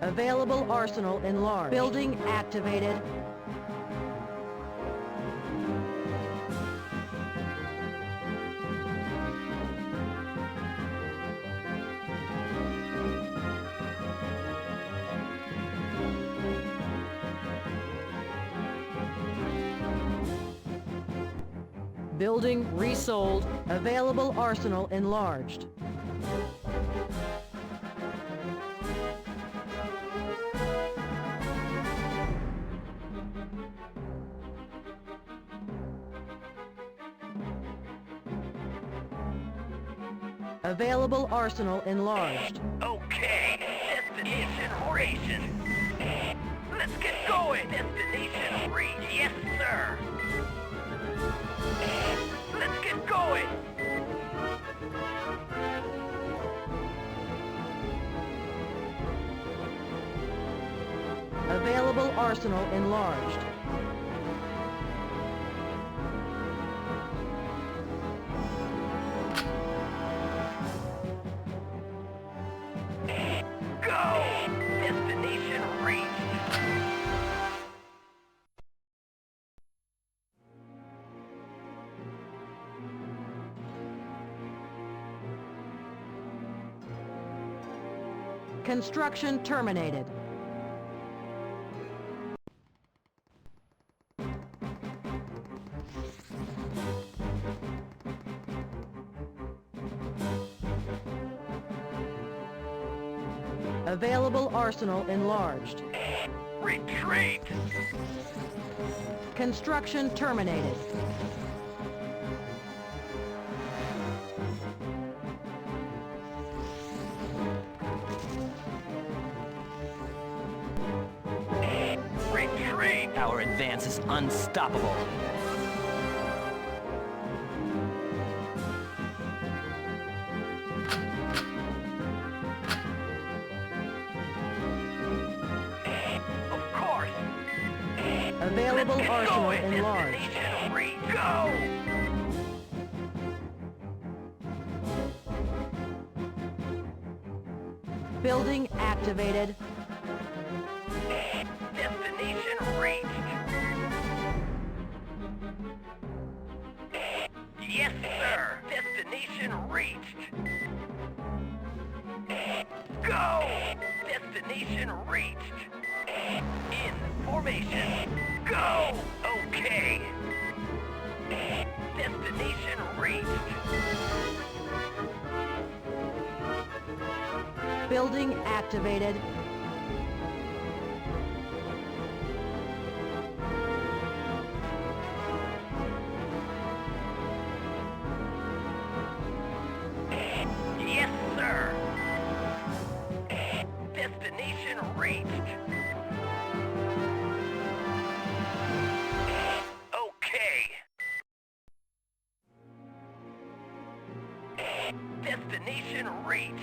Available arsenal enlarged. Building activated. Building resold. Available arsenal enlarged. Available arsenal enlarged. Okay, destination operation. Let's get going. Destination reach. Yes, sir. Let's get going. Available arsenal enlarged. Go! Destination reached. Construction terminated. Available arsenal enlarged. Retreat! Construction terminated. Retreat! Our advance is unstoppable. Of course! Available Let's get arsenal going. enlarged. Destination reach. Go! Building activated. Destination reached. Yes, sir. Destination reached. Go! Destination reached. In formation. Go! Okay. Destination reached. Building activated. Yes, sir. Destination reached. Okay. Destination reached.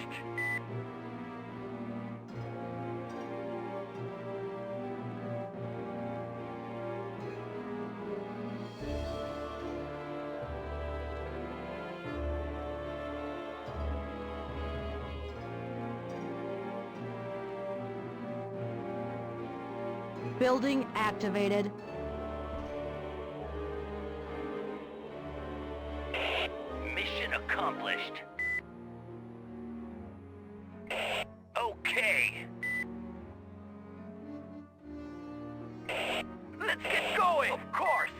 Building activated. Mission accomplished. Okay. Let's get going. Of course.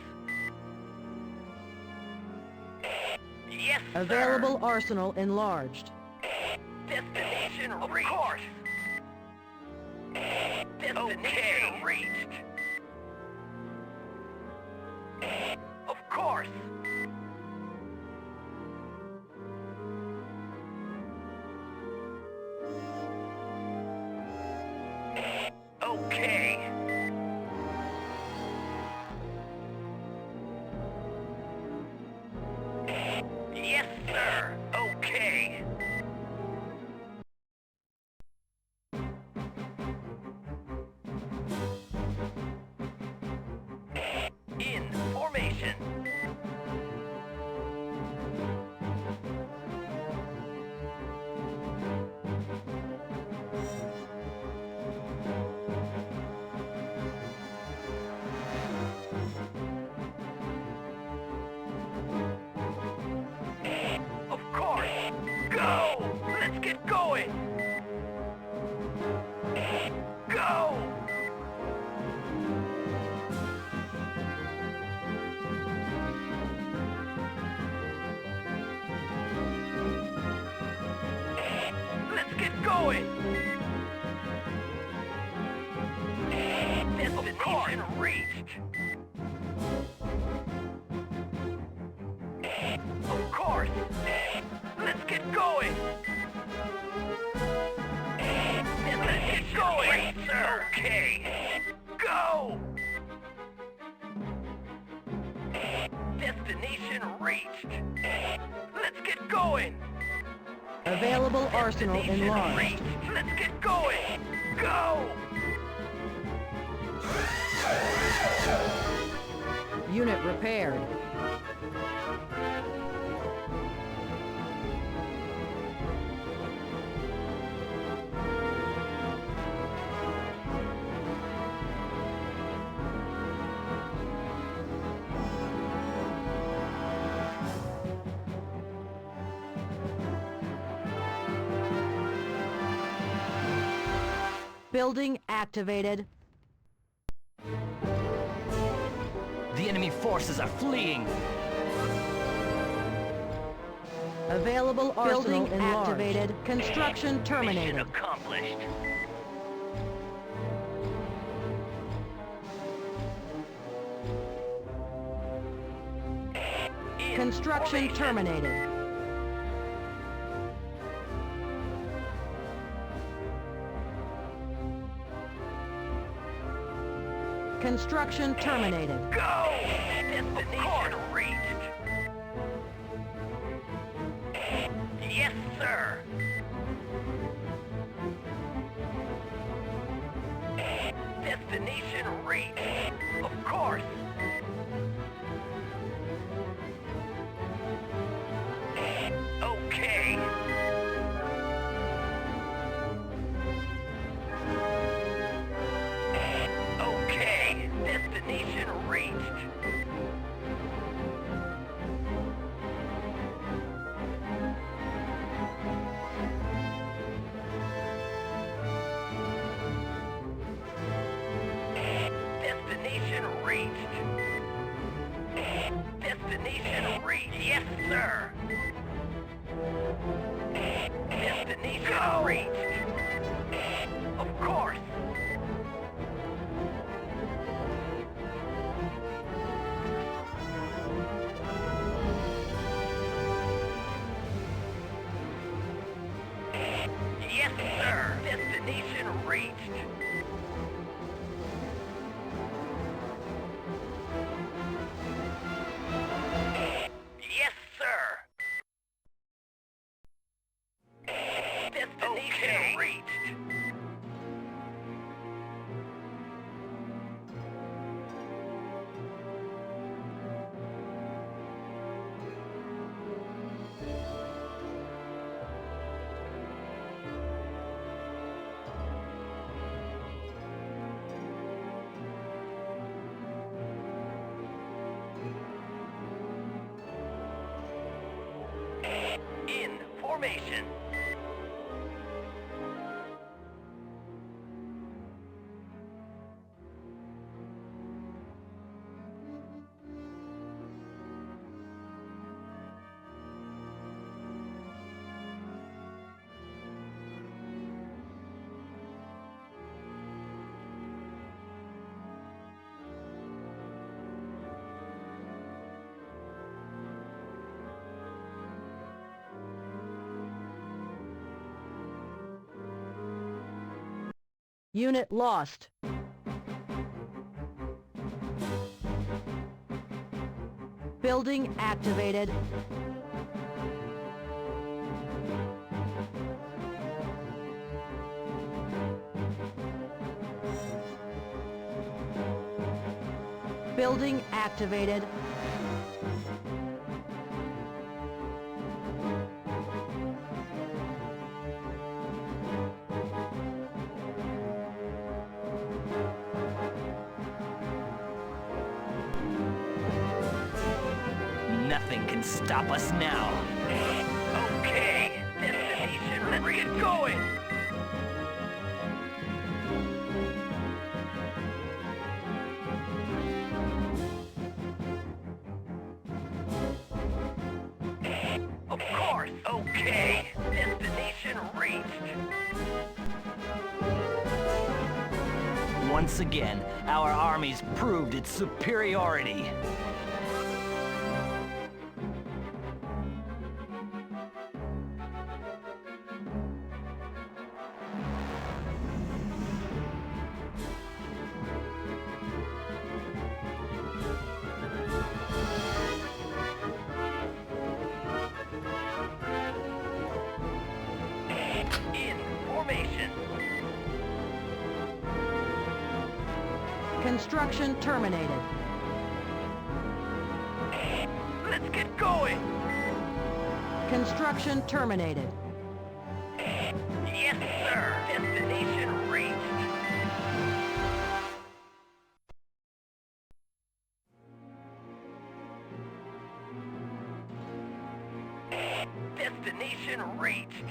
Yes, sir. Available arsenal enlarged. Destination reached. Of course. Destination reached. Of course. Okay. going! Destination reached! Of course! Let's get going! Let's get going, sir! Okay! Go! Destination reached! Let's get going! Available arsenal Destination enlarged. reached! Let's get going! Go! Unit repaired. Building activated. The enemy forces are fleeing. Available arsenal Building activated. Construction Mission terminated. accomplished. In Construction formation. terminated. Construction terminated. Go! Destination reached. Yes, sir. Destination reached. Of course. Okay. Okay. Destination reached. Destination reached. Destination reached. Yes, sir. Destination reached. Of course. Yes, sir. Destination reached. Yes, sir. Destination reached. In formation. Unit lost. Building activated. Building activated. Nothing can stop us now. Okay. Destination. Let's get going. Of course. Okay. Destination reached. Once again, our armies proved its superiority. In formation. Construction terminated. Let's get going. Construction terminated. Yes, sir. Destination reached. Destination reached.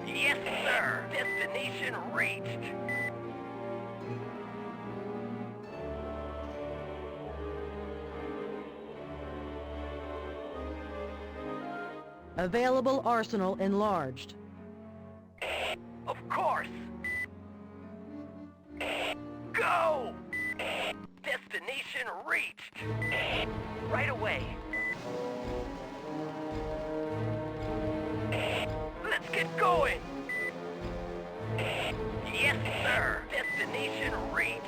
Yes, sir. Destination reached. Available arsenal enlarged. Of course. Go! Destination reached. Right away. Let's get going. Yes, sir. Destination reached.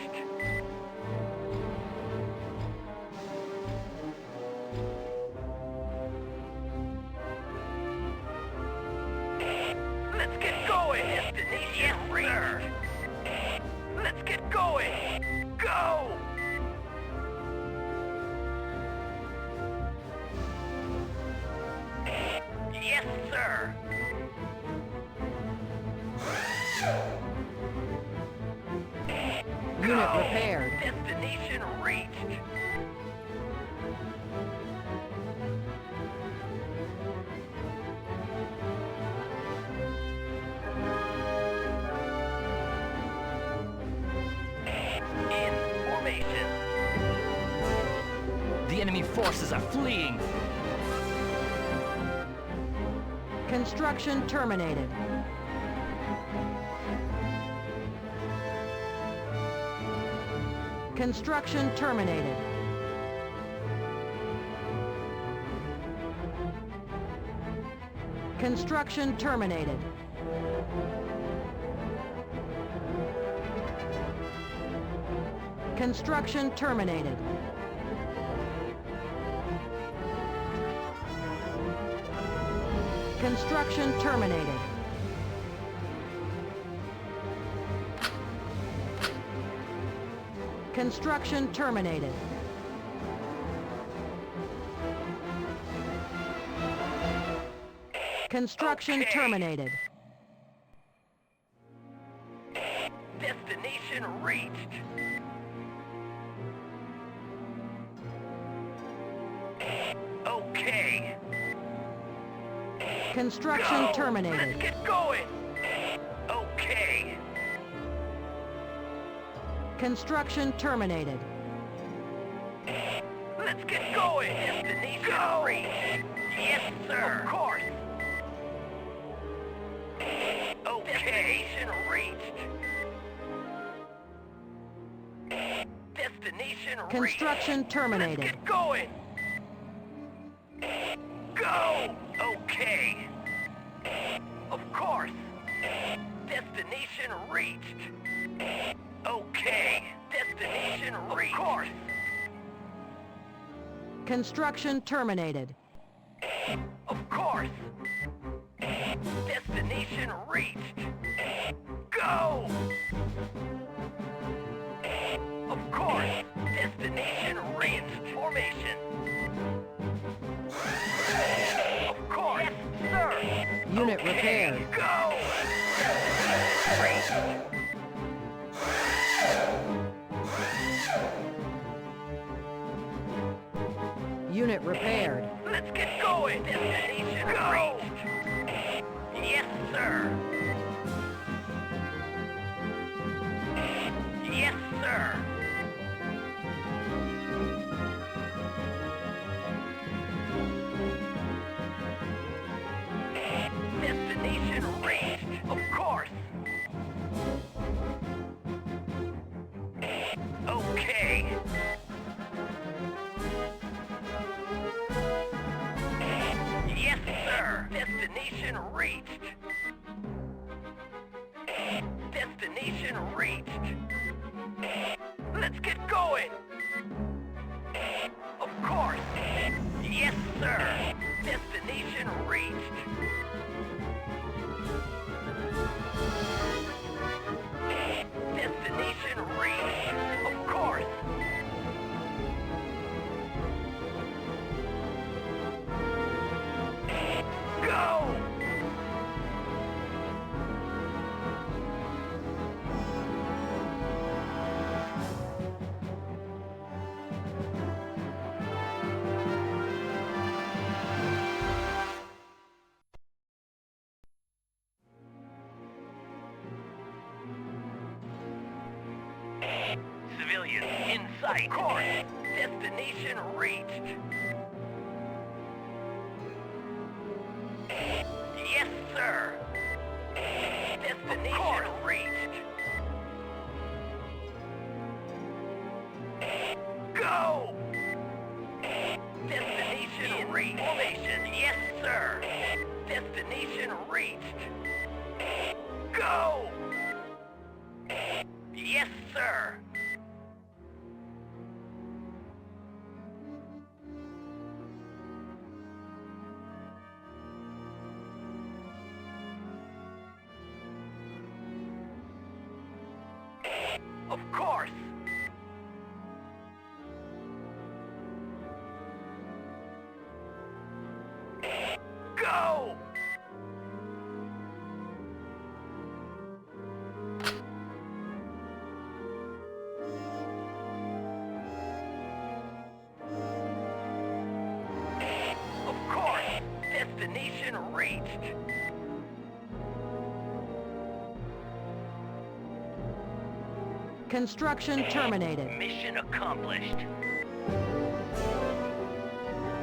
Let's get going. Destination reached. Let's get going. Go! Yes, sir. Unit Go! repaired. Destination reached. In formation. The enemy forces are fleeing. Construction terminated. Construction terminated. Construction terminated. Construction terminated. Construction terminated. Construction terminated. Construction Okay. terminated. Destination reached. Okay. Construction Go! terminated. Let's get going. Okay. Construction terminated. Let's get going. Destination reached. Yes, sir. Of course. Okay. Destination reached. Destination Construction reached. terminated. Let's get going. Go. Okay. Of course. Destination reached. Okay. Destination reached. Of course. Construction terminated. Of course. Destination reached. Go! Of course. Destination reached. Formation. Of course. Yes, sir. Unit Okay, repaired. Go! Destination reached. Unit repaired. Let's get going. Destination reached. Yes, sir. Yes, sir. Okay. Yes, sir. Destination reached. Destination reached. Let's get going. Of course. Yes, sir. Destination reached. Destination reached. Of course. Go! Civilians in sight. Of course. Destination reached. Yes, sir. Destination reached. Go! Destination reached. Formation. Yes, sir. Destination reached. Go! Yes, sir. Of course. Go! Of course. Destination reached. Construction terminated. Mission accomplished.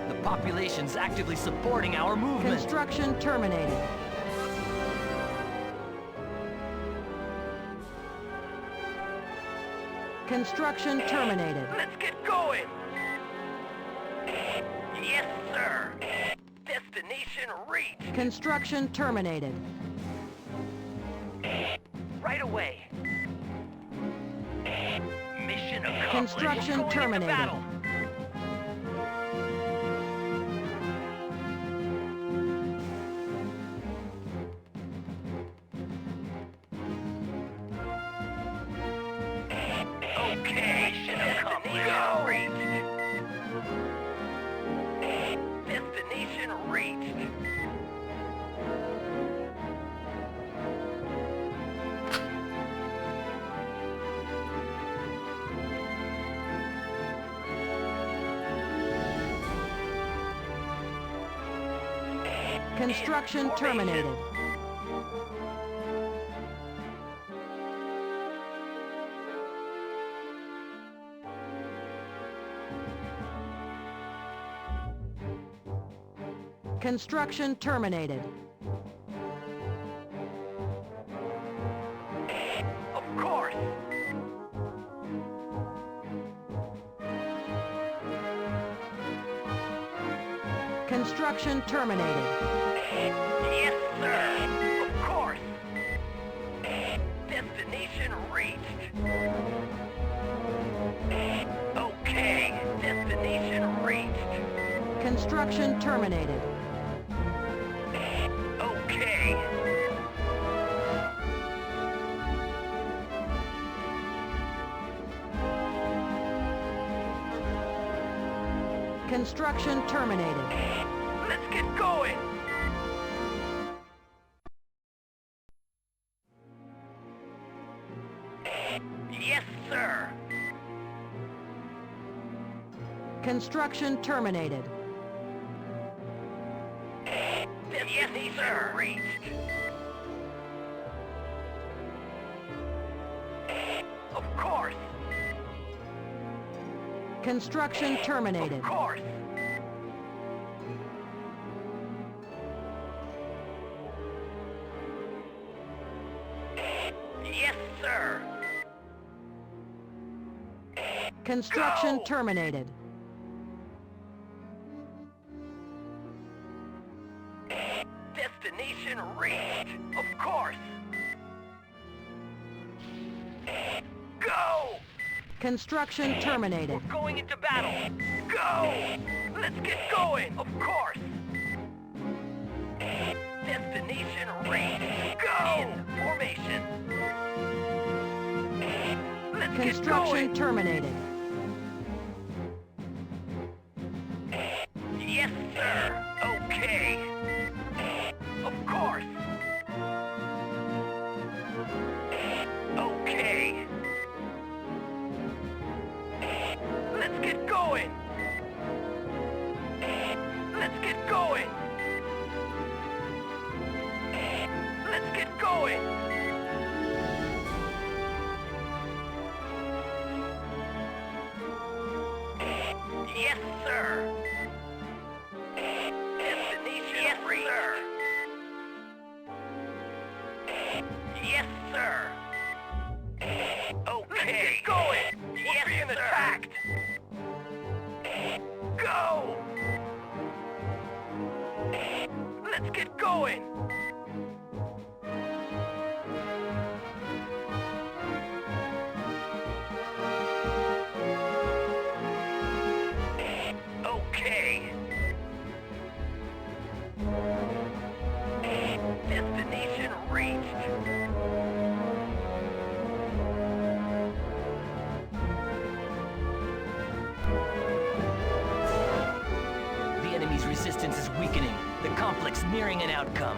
The population's actively supporting our movement. Construction terminated. Construction terminated. Let's get going. Yes, sir. Destination reached. Construction terminated. Right away. Mission accomplished. Construction Going into terminated. battle. Okay, mission accomplished. Reached. Destination reached. Construction terminated. Construction terminated. Of course. Construction terminated. Yes, sir. Of course. Destination reached. Okay. Destination reached. Construction terminated. Okay. Construction terminated. Let's get going. Yes, sir. Construction terminated. Yes, sir. Reached. Of course. Construction terminated. Of course. Yes, sir. Construction Go! terminated. Destination reached. Of course. Go! Construction terminated. We're going into battle. Go! Let's get going. Of course. Destination reached. Go! In formation. Let's get Construction going. terminated. Yes, sir. Okay. Of course. Okay. Let's get going. Let's get going. Let's get going. Yes, sir. Destination reached. Yes, sir. Okay. Let's get going. We're being attacked. Go. Let's get going. Okay. Destination reached. The enemy's resistance is weakening. The complex nearing an outcome.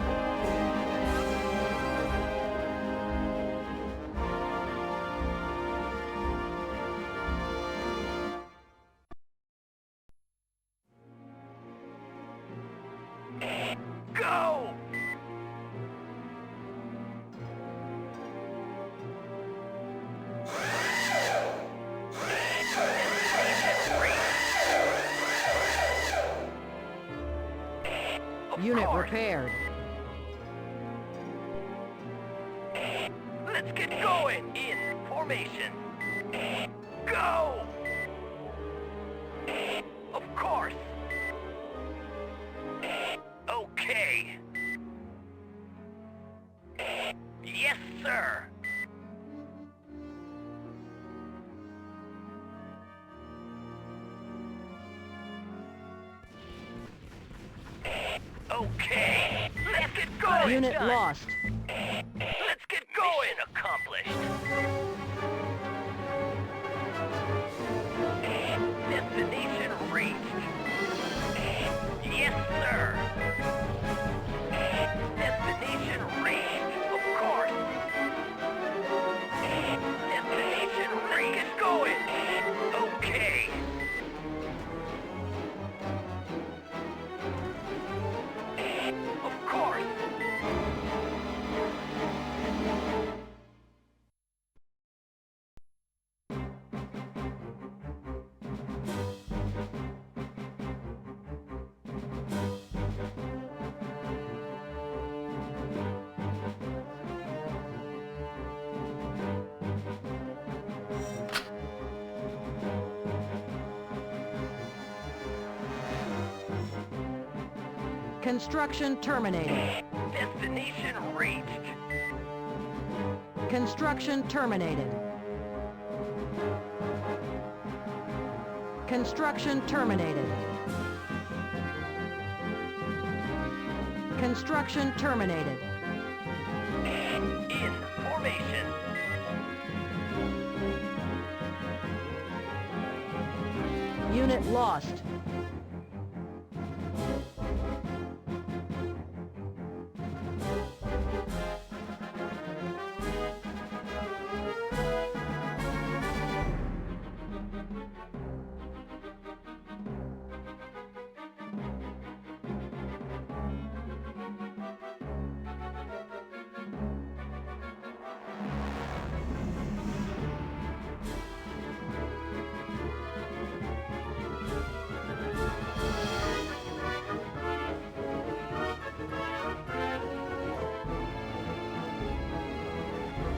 Go! Of Unit course. repaired. Let's get going. In formation. Go! Of course. Okay. Yes, sir. Okay. Let's get going. Unit Done. lost. Let's get going. Mission accomplished. Destination reached. Yes, sir. Destination reached. Of course. Destination reached. Let's get going. Okay. Of course. Construction terminated. Destination reached. Construction terminated. Construction terminated. Construction terminated. In formation. Unit lost.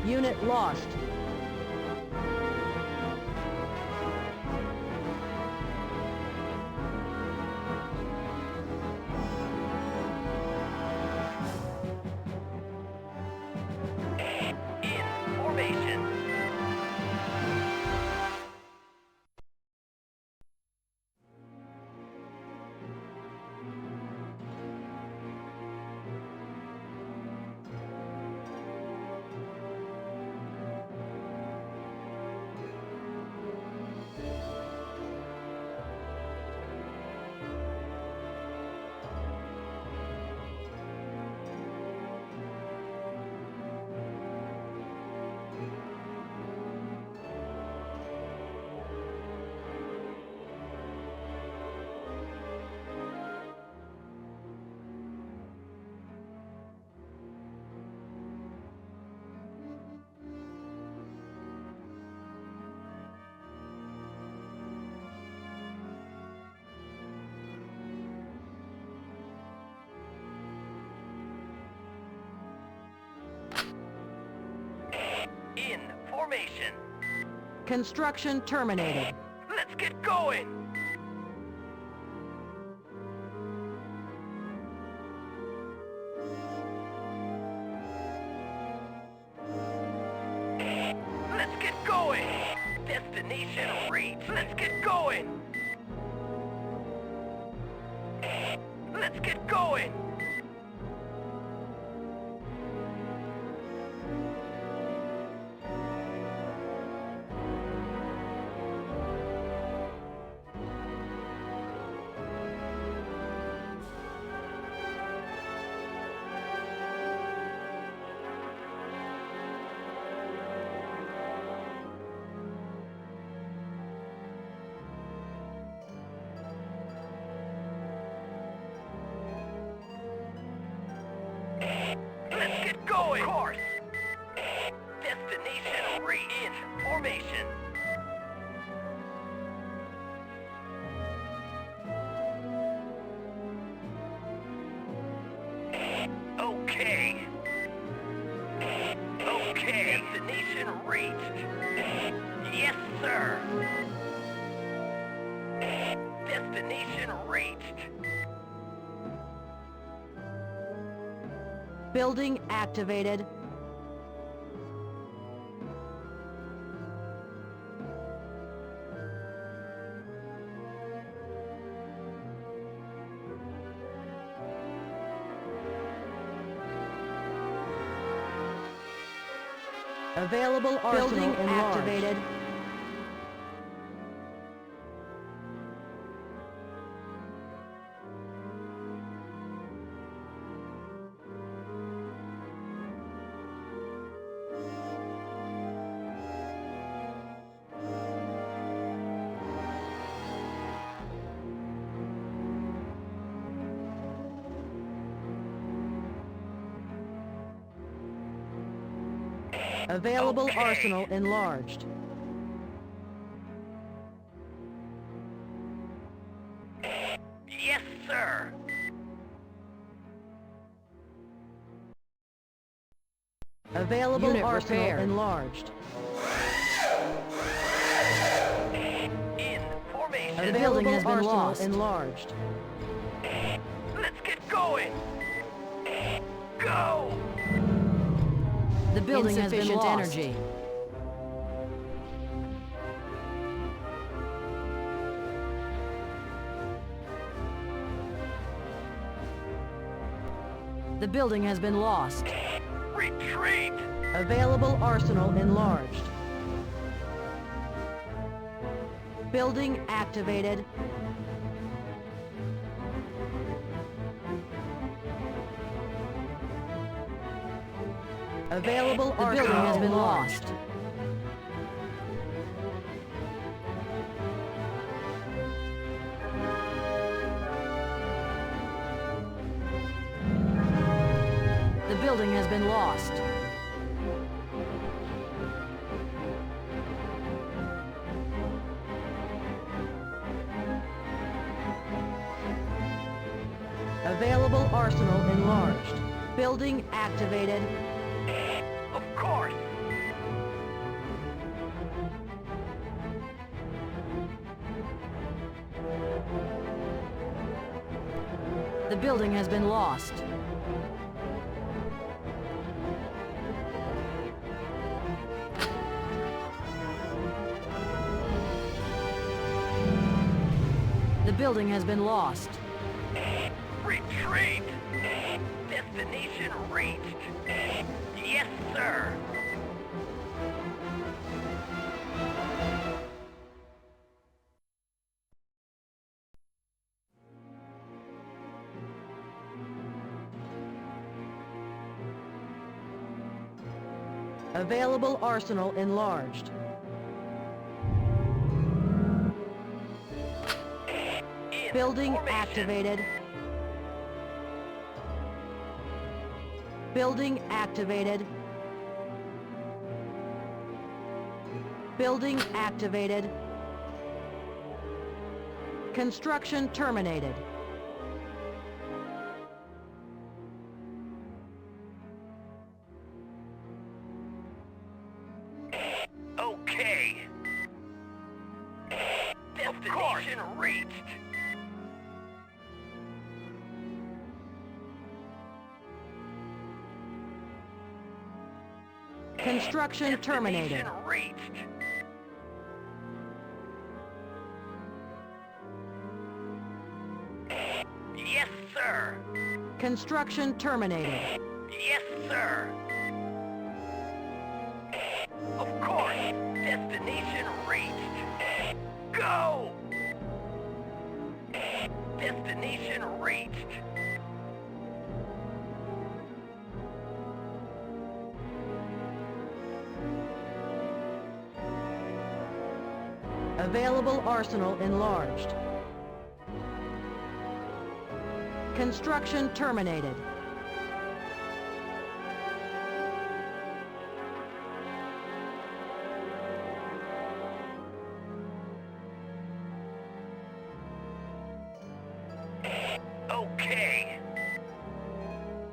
Unit lost. formation. Construction terminated. Let's get going. Let's get going. Destination reached. Let's get going. Let's get going. Let's get going. Course. Destination reached. In formation. Okay. Okay. Destination reached. Yes, sir. Destination reached. Building activated. Available arsenal Building enlarged. activated. Available Okay. arsenal enlarged. Yes, sir. Available Unit arsenal repaired. enlarged. In formation. The building Available has been arsenal lost. enlarged. Let's get going. Go. The building has been Insufficient lost. energy. The building has been lost. Retreat. Available arsenal enlarged. Building activated. Available The arsenal building has been enlarged. lost. The building has been lost. Available arsenal enlarged. Building activated. Of course. The building has been lost. The building has been lost. Retreat. Destination reached. Yes, sir. Available arsenal enlarged. In Building formation. activated. Building activated. Building activated. Construction terminated. Okay. Destination reached. Construction terminated. Destination reached. Yes, sir. Construction terminated. Yes, sir. Of course. Destination reached. Go! Destination reached. Available arsenal enlarged. Construction terminated. Okay.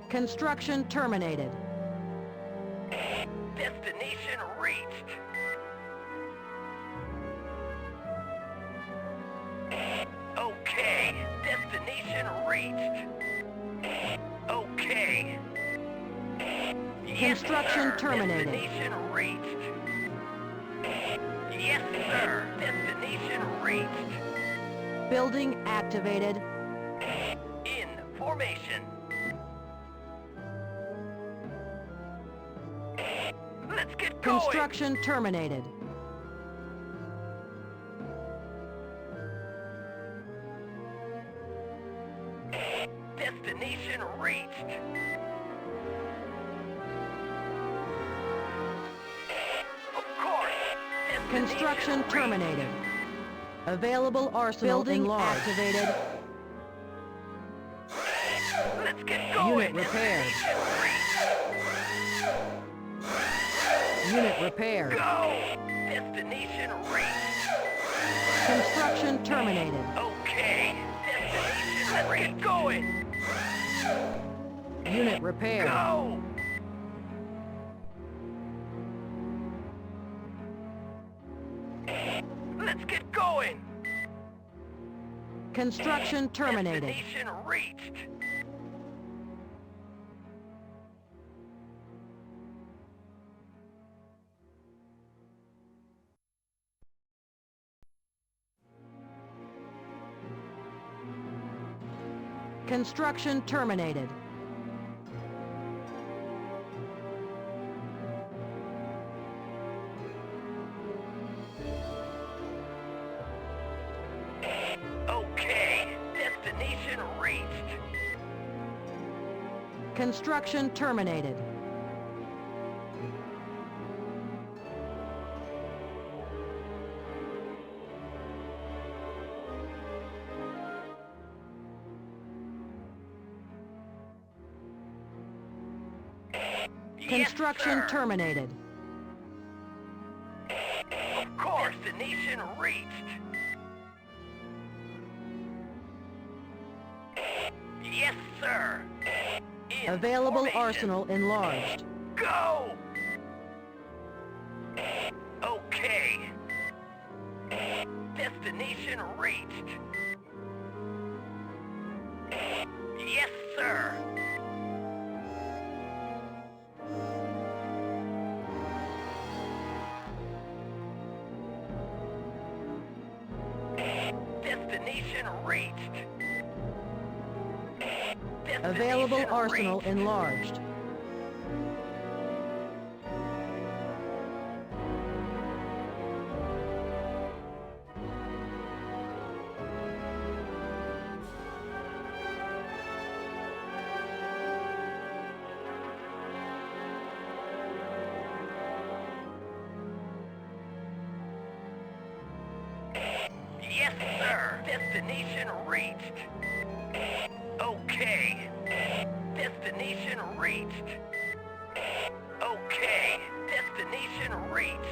Construction terminated. Destination reached. Okay. Destination reached. Okay. Yes, Construction sir. terminated. Destination reached. Yes, sir. Destination reached. Building activated. In formation. Let's get going. Construction terminated. Destination reached. Of course. Destination Construction reached. terminated. Available arsenal Building enlarged. activated. Let's get going. Unit repaired. Destination reached. Unit repaired. Go. Destination reached. Construction terminated. Okay. Destination Let's get going. Unit repaired. Go. Let's get going. Construction terminated. Destination reached. Construction terminated. Okay. Destination reached. Construction terminated. Construction yes, sir. terminated. Of course. Destination reached. Yes, sir. In Available formation. arsenal enlarged. Go! Okay. Destination reached. Yes, sir. Destination reached. Available Destination arsenal reached. enlarged. Yes, sir. Destination reached. Okay. Destination reached. Okay. Destination reached.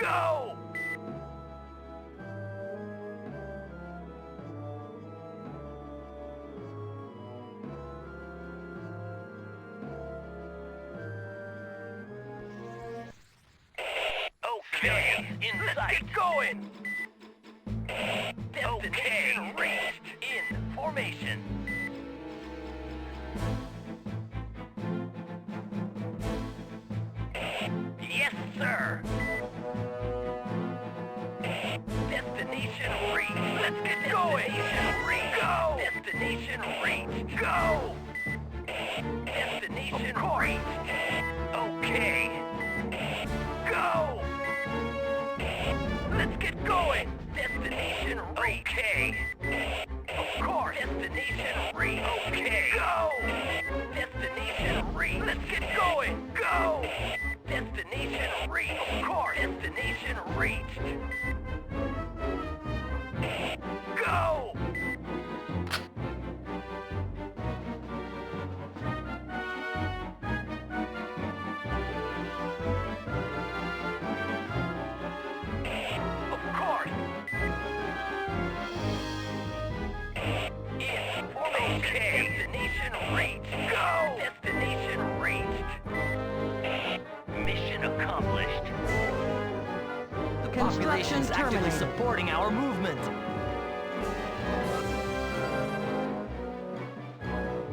Go! Okay, let's get going! Destination reached. In formation. Yes, sir. Destination reached. Let's get going. Go. Destination reached. Go. Destination reached. Okay. Go. Let's get going. Destination reached. Okay. Of course. Destination reached. Okay. Go. Destination reached. Let's get going. Go. Destination reached. Of course. Destination reached. Go. Of course. In formation. Okay. Destination reached. Go. Destination reached. Mission accomplished. The Construction population's actively terminated. supporting our movement.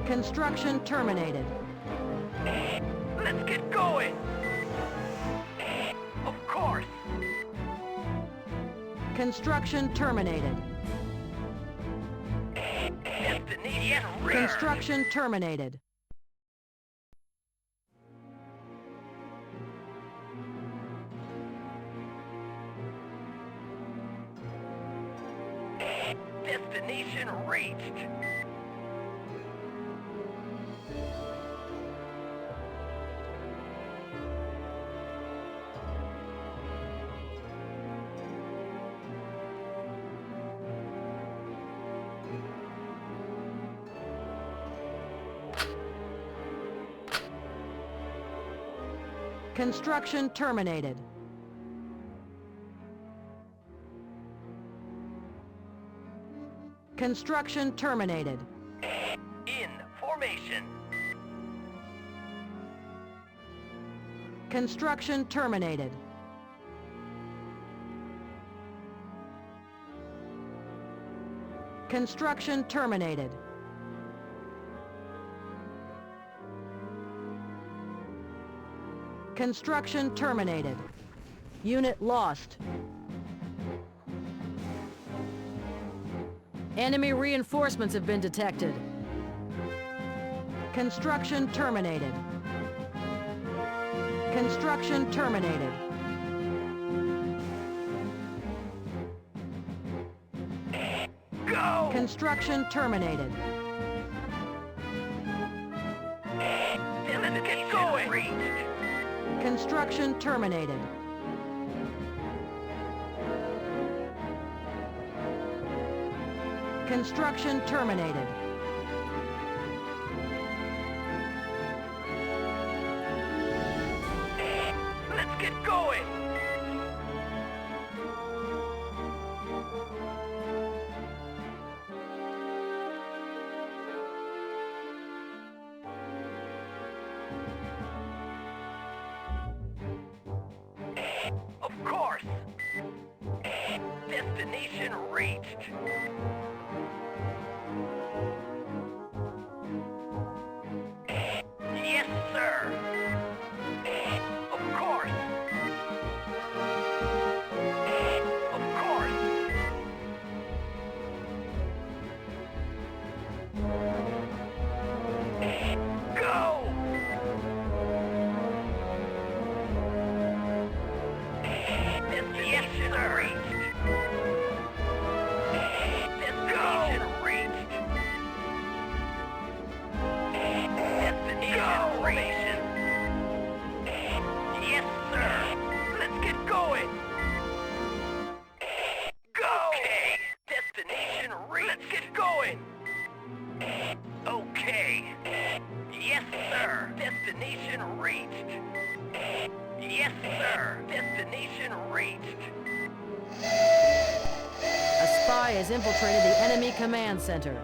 Construction terminated. Let's get going. Of course. Construction terminated. Destination reached. Construction terminated. Destination reached. Construction terminated. Construction terminated. In formation. Construction terminated. Construction terminated. Construction terminated. Unit lost. Enemy reinforcements have been detected. Construction terminated. Construction terminated. Go! Construction terminated. Let's get going! Reached. Construction terminated. Construction terminated. Let's get going! Of course! Destination reached! Yes, sir! Of course! Of course! Go! Destination reached! Destination reached. Yes, sir. Destination reached. A spy has infiltrated the enemy command center.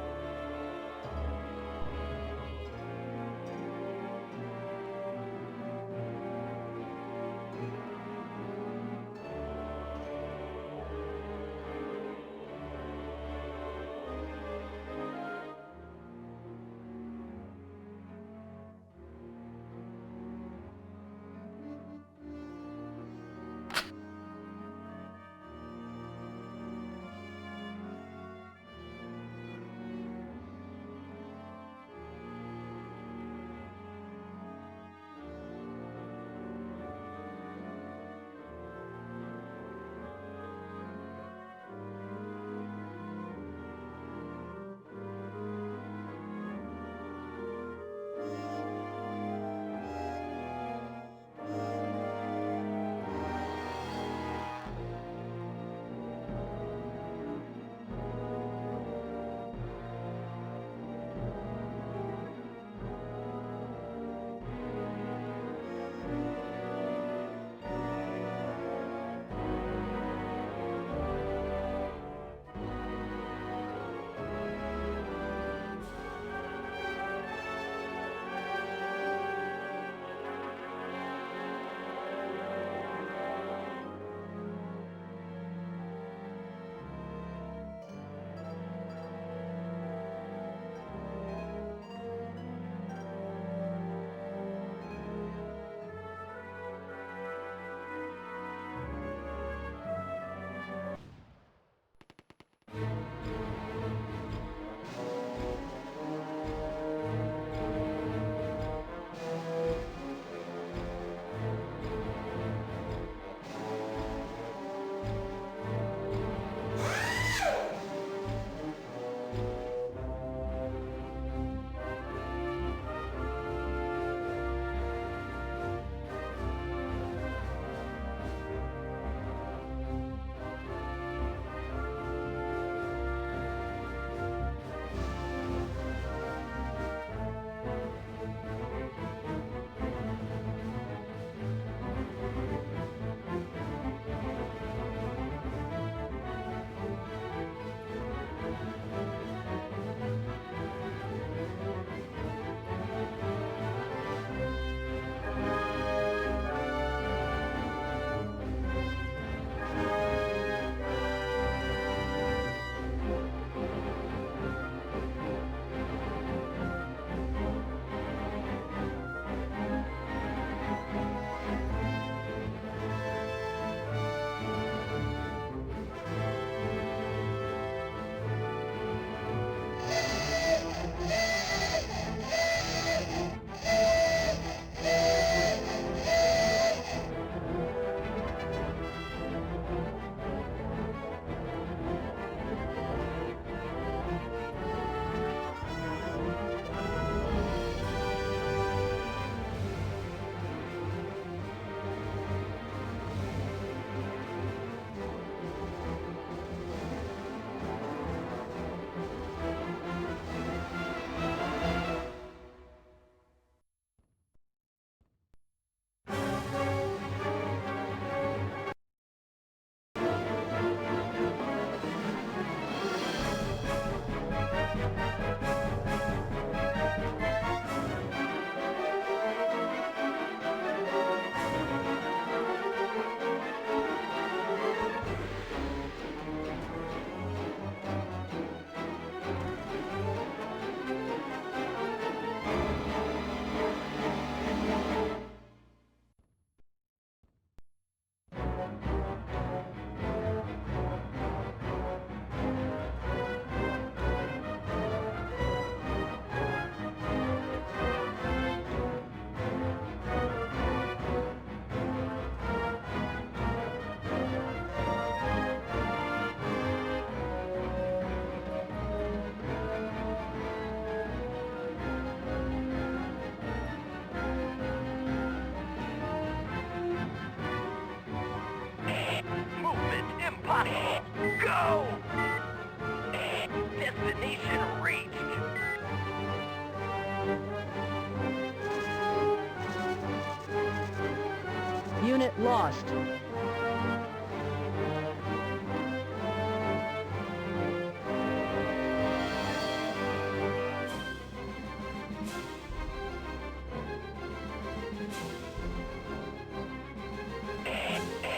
Unit lost.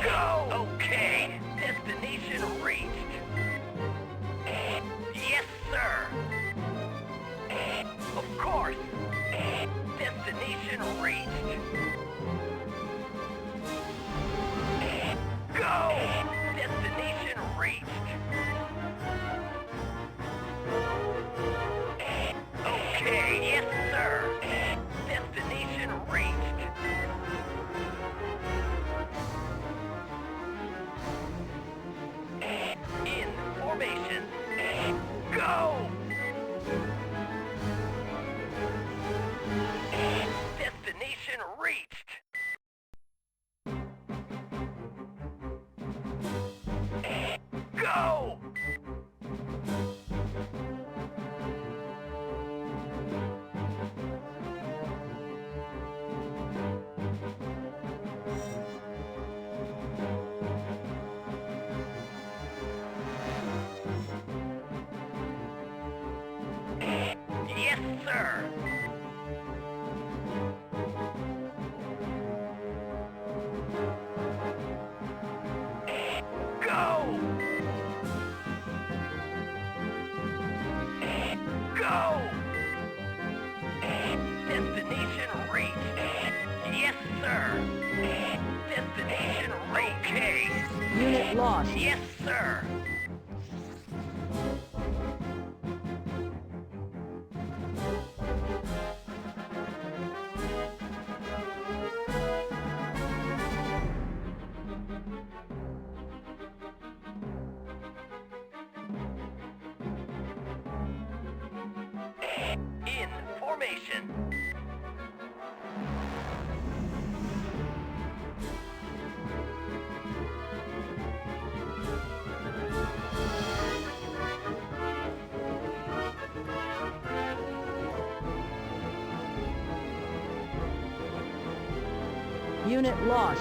Go! Okay. Destination reached. Yes, sir. Of course. Destination reached. Go! Destination reached. Okay, yes, sir. Destination reached. In formation. Go! Destination reached. Go! Yes, sir. Go! Go! Destination reached. Yes, sir. Destination reached. Okay. Unit lost. Yes, sir. In formation. Unit lost.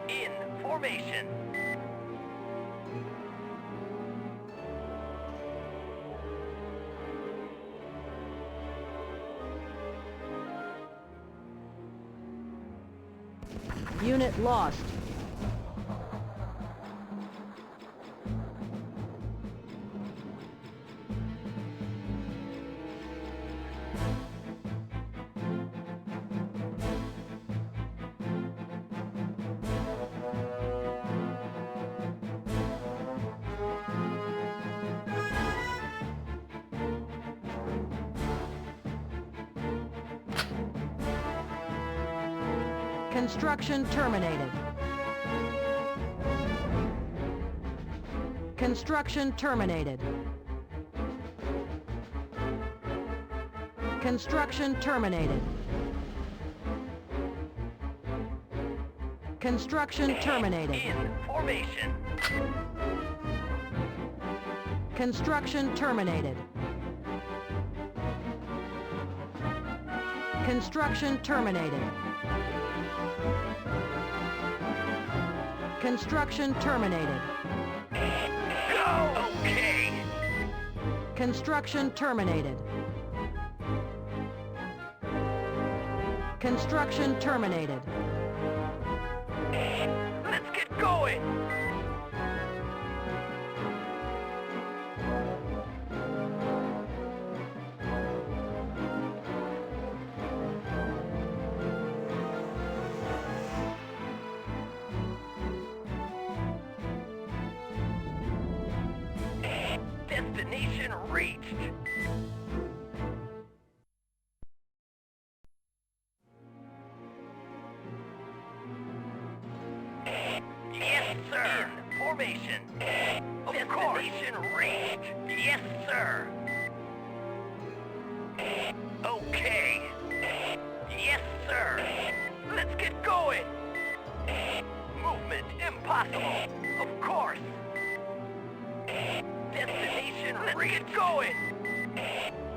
In formation. Unit lost. Construction terminated. Construction terminated. Construction terminated. Construction terminated. In formation. Construction terminated. Construction terminated. Construction terminated. Go! Okay. Construction terminated. Construction terminated. Let's get going. Destination reached. Yes, sir. In formation. Of course. Destination reached. Yes, sir. Okay. Yes, sir. Let's get going. Movement impossible. Of course. Destination reached. Let's get going.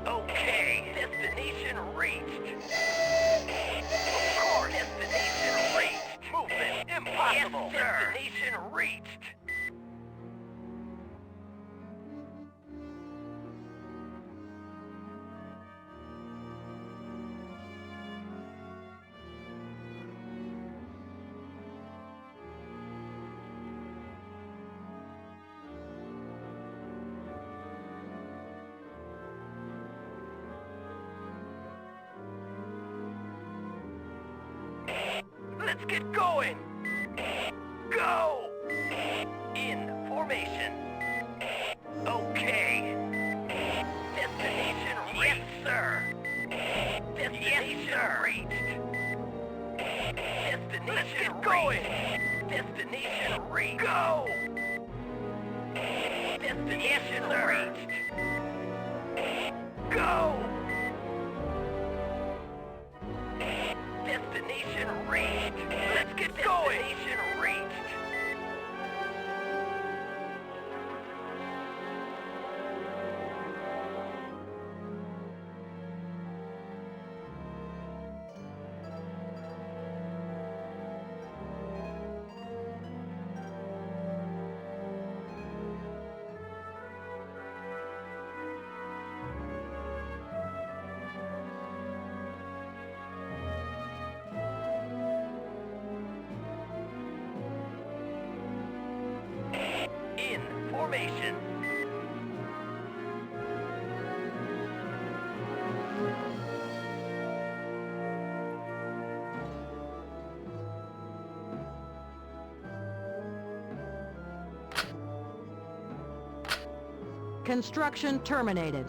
Okay. Destination reached. Of course. Destination reached. Movement impossible. Yes, sir. Destination reached. Let's get going! Go! In formation. Okay. Destination reached. Yes, sir. Destination reached. Destination Let's get going! Destination reached. Go! Destination reached. Go! Destination reached. Let's get going. Destination reached. In formation. Construction terminated.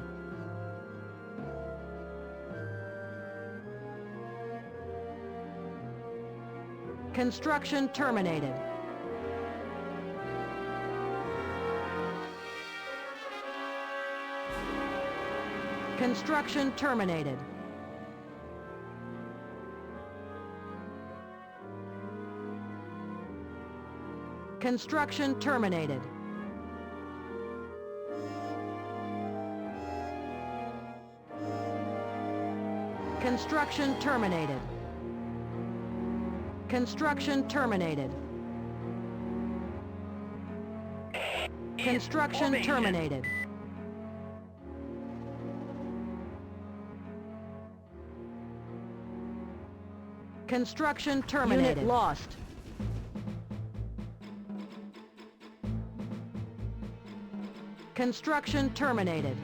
Construction terminated. Construction terminated. Construction terminated. Construction terminated. Construction terminated. Construction terminated. Construction terminated. Unit lost. Construction terminated.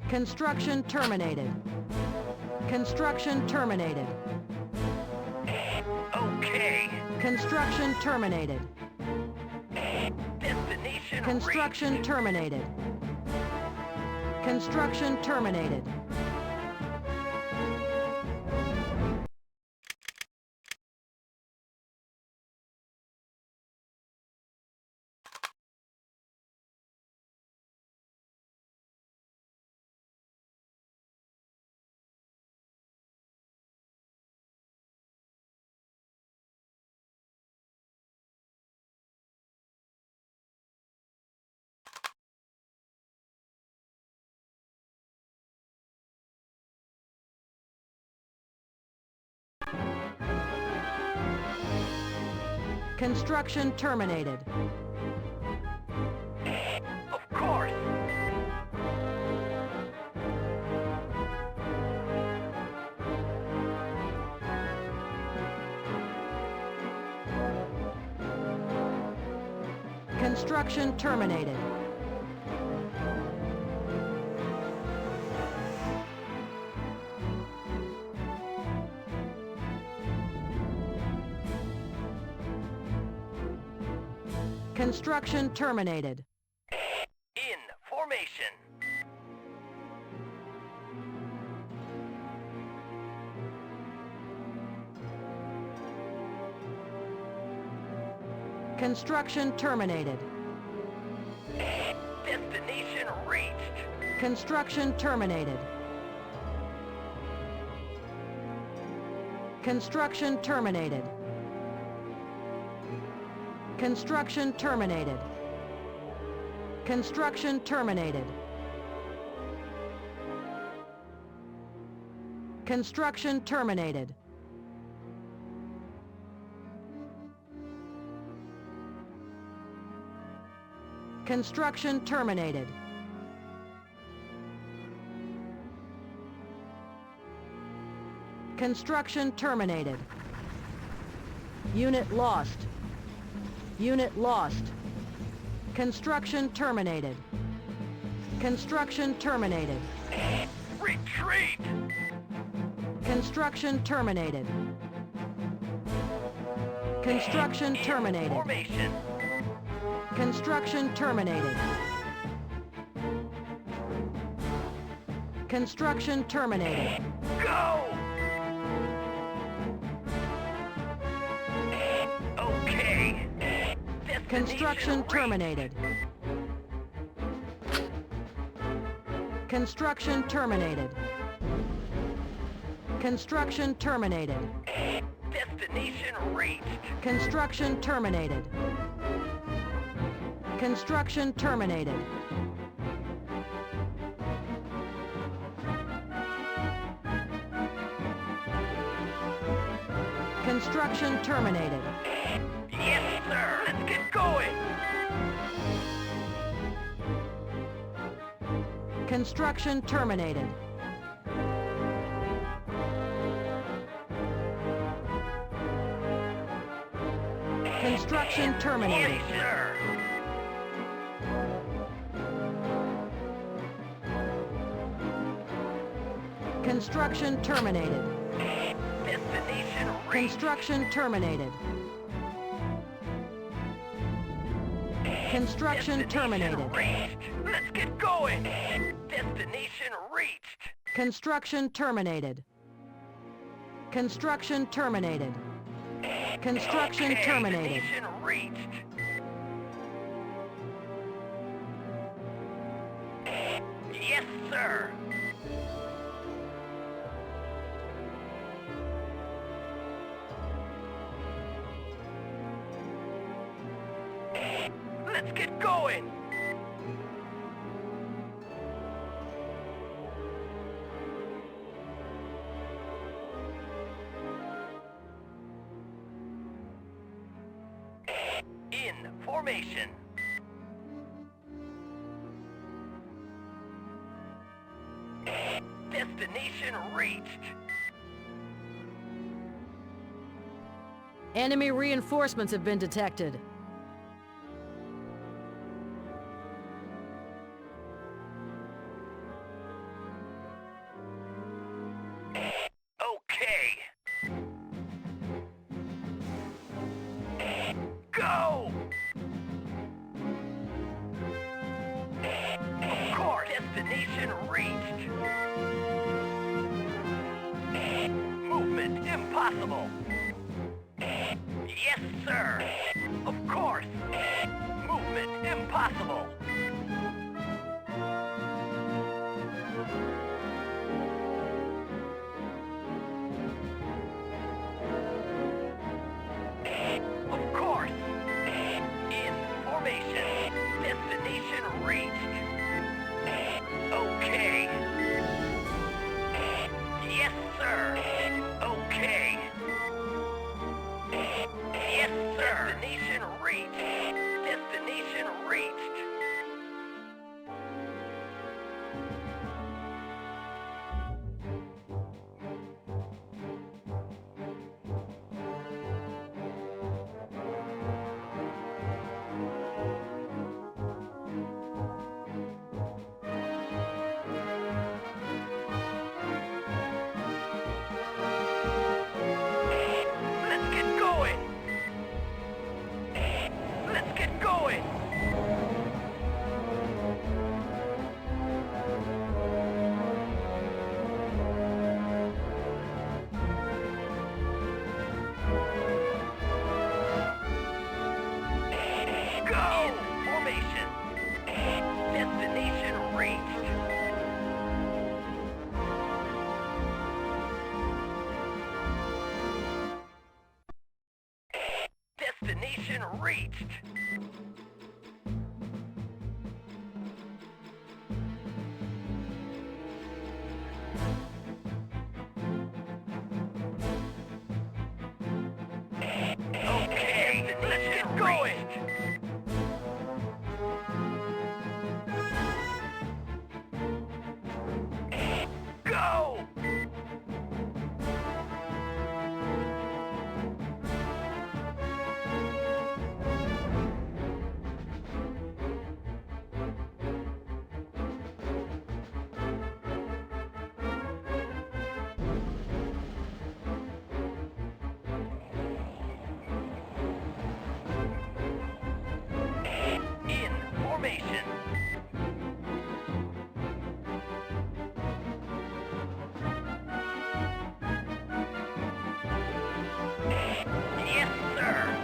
Construction terminated. Construction terminated. Okay. Construction terminated. Destination Construction reached. terminated. Construction terminated. Construction terminated. Of course. Construction terminated. Construction terminated. In formation. Construction terminated. Destination reached. Construction terminated. Construction terminated. Construction terminated. Construction terminated. Construction terminated. Construction terminated. Construction terminated. Unit lost. Unit lost. Construction terminated. Construction terminated. Retreat! Construction terminated. Construction In terminated. formation. Construction terminated. Construction terminated. Go! Okay. Destination Construction reached. terminated. Construction terminated. Construction terminated. Destination reached. Construction terminated. Construction terminated. Construction terminated. Yes, sir. Let's get going. Construction terminated. Construction terminated. Yes, sir. Construction terminated. Destination reached. Construction terminated. Construction Destination terminated. reached. Let's get going. Destination reached. Construction terminated. Construction terminated. Construction Okay, terminated. Destination reached. Yes, sir. Let's get going. In formation. Destination reached. Enemy reinforcements have been detected. Okay. Go! Of course, destination reached. Movement impossible. Yes, sir. Of course. Movement impossible. Of course. In formation. Destination reached. Okay. Yes, sir. Okay. Yes, sir. Destination reached. Destination reached. Let's get going. Let's get going. going! Go! In formation. Destination reached. Destination reached. Okay, let's get going. Go! In formation. Yes, sir.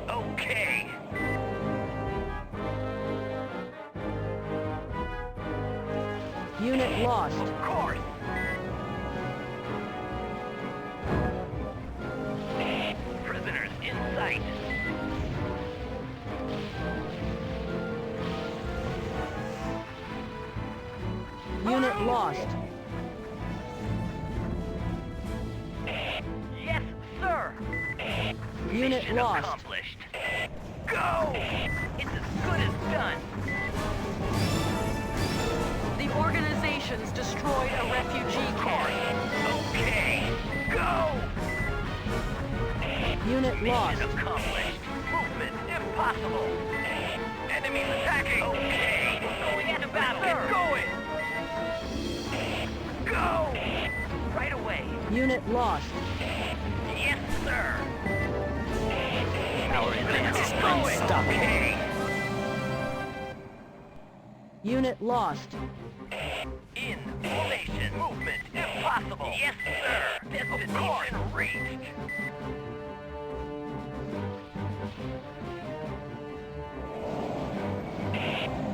Okay. Unit lost. Of course. Prisoners in sight. Unit lost. Yes, sir. Unit Mission lost. accomplished. Go! It's as good as done. The organizations destroyed a refugee camp. Okay. Go! Unit lost. Mission accomplished. Movement impossible. Enemies attacking. Okay. We're going into battle. Get going. Go! Right away. Unit lost. Yes, sir. Our advance is Going. unstoppable. Okay. Unit lost. In formation. Movement impossible. Yes, sir. Destination reached.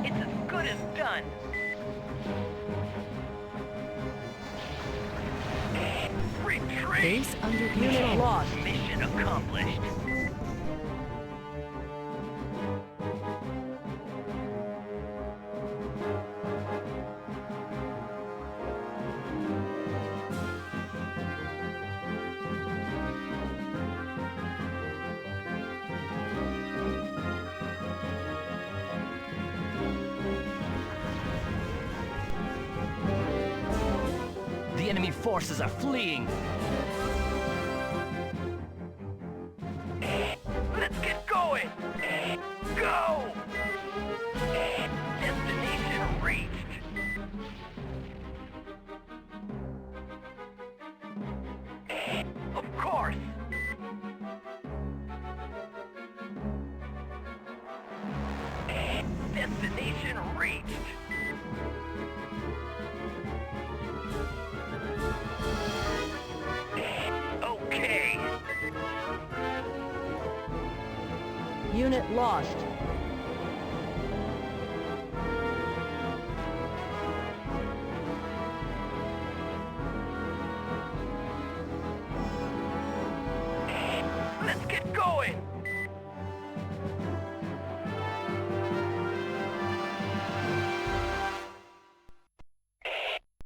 It's as good as done. Retreat. Base under Unit control. lost. Mission accomplished. The enemy forces are fleeing. Let's get going. Go. Destination reached. Of course. Destination reached. Okay. Unit lost. Let's get going.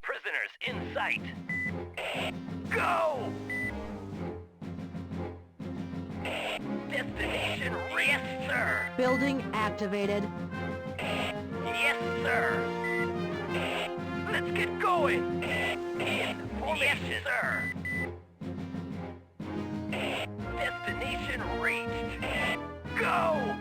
Prisoners in sight. Go! Destination reached. Yes, sir. Building activated. Yes, sir. Let's get going. In formation. Yes, sir. Destination reached. Go!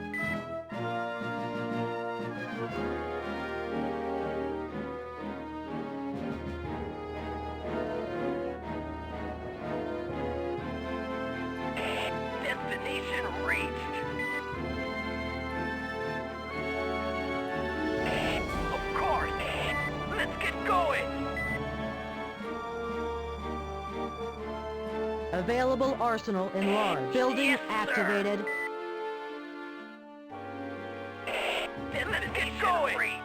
Available arsenal enlarged. Building Yes, sir. activated. Let's get going! Reached.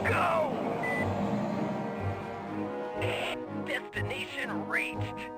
Go! Destination reached.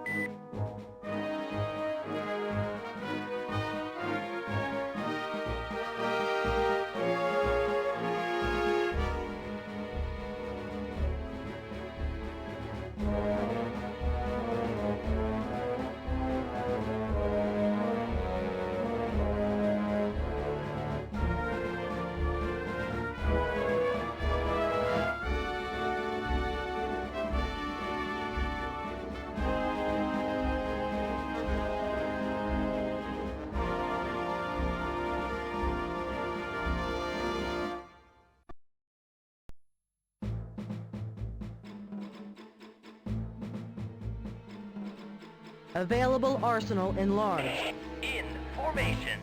Available arsenal enlarged. In formation.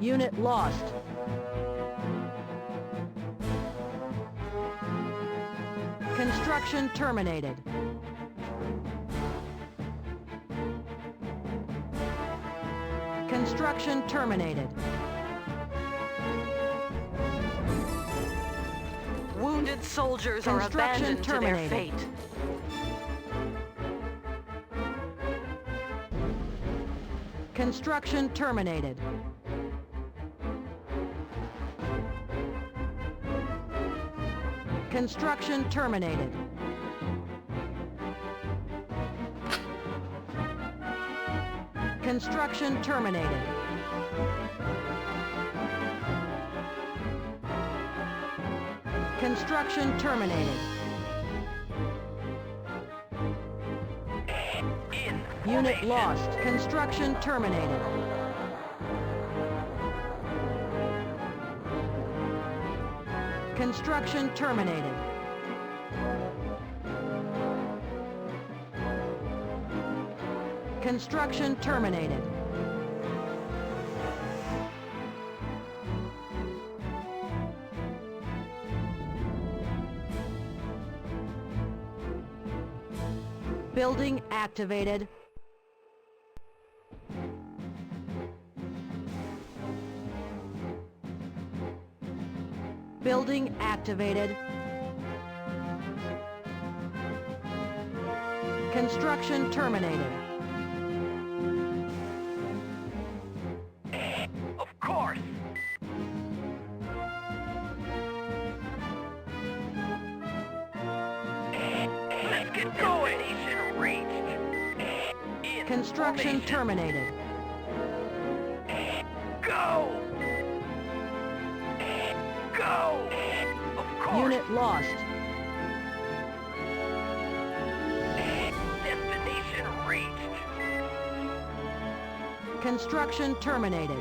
Unit lost. Construction terminated. Construction terminated. Wounded soldiers are Construction abandoned to their terminated. fate. Construction terminated. Construction terminated. Construction terminated. Construction terminated. In Unit formation. lost. Construction terminated. Construction terminated. Construction terminated. Building activated. Building activated. Construction terminated. Of course. Let's get going. Destination reached. In Construction formation. terminated. Go! Go! Of course. Unit lost. Destination reached. Construction terminated.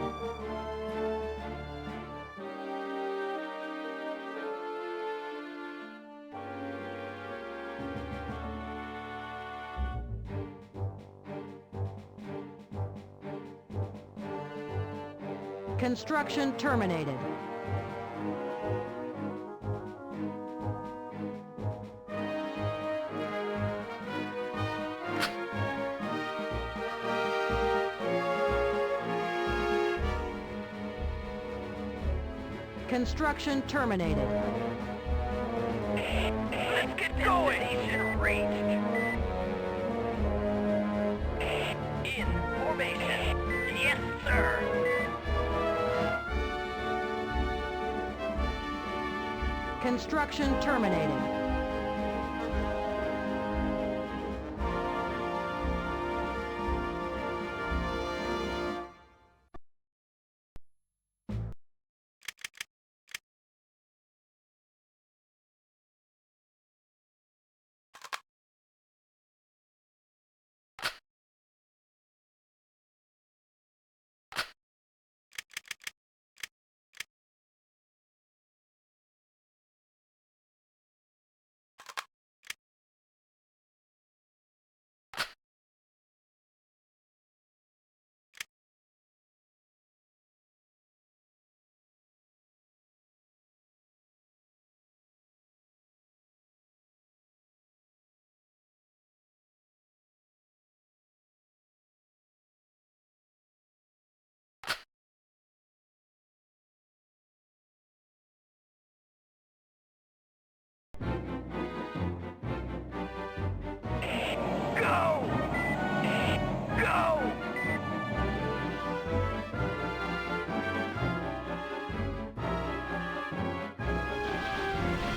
Construction terminated. Construction terminated. Let's get going. Destination reached. In formation. Yes, sir. Construction terminated.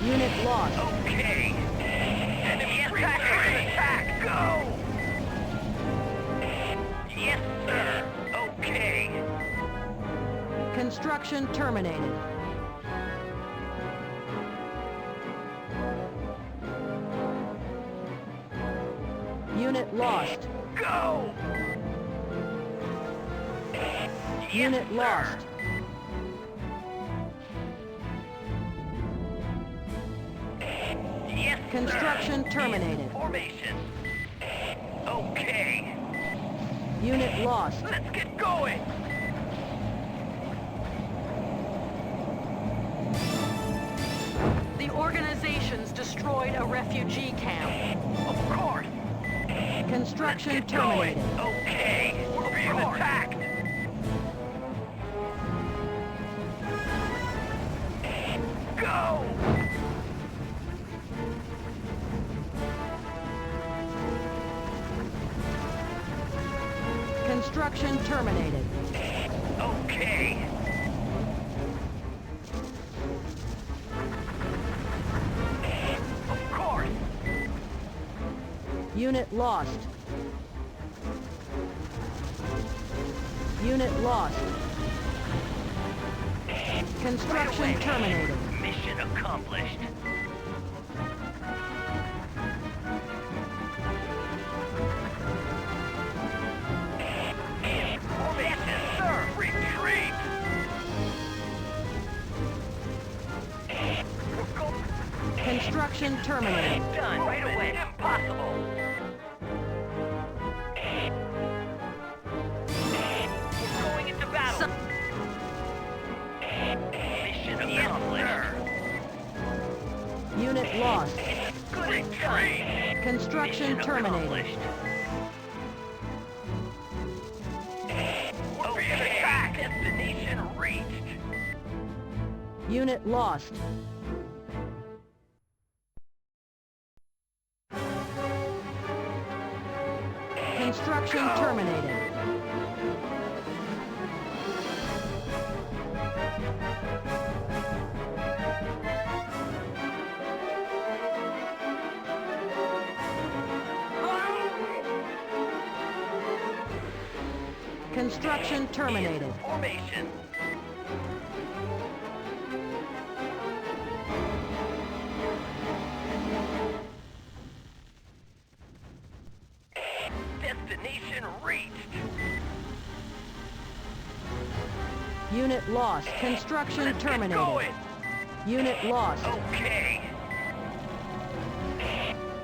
Unit lost. Okay. Enemy attack! Go! Yes, sir. Okay. Construction terminated. Unit lost. Go! Unit Yes, lost. sir. Yes, sir. Construction terminated. Formation. Okay. Unit lost. Let's get going. The organization's destroyed a refugee camp. Of course. Construction Let's get going. terminated. Okay. We're being attacked. Go! Construction terminated. Okay. Of course. Unit lost. Unit lost. Construction Right away. terminated. Mission accomplished. Formation, sir. Retreat. We're going. Construction terminated. Done right away. Impossible. We're going into battle. Mission accomplished. Unit lost. Good retreat. Construction Mission terminated. accomplished. We're being attacked. Destination reached. Unit lost. Construction Go. terminated. Construction terminated. Formation. Destination reached. Unit lost. Construction Let's get terminated. going. Unit lost. Okay.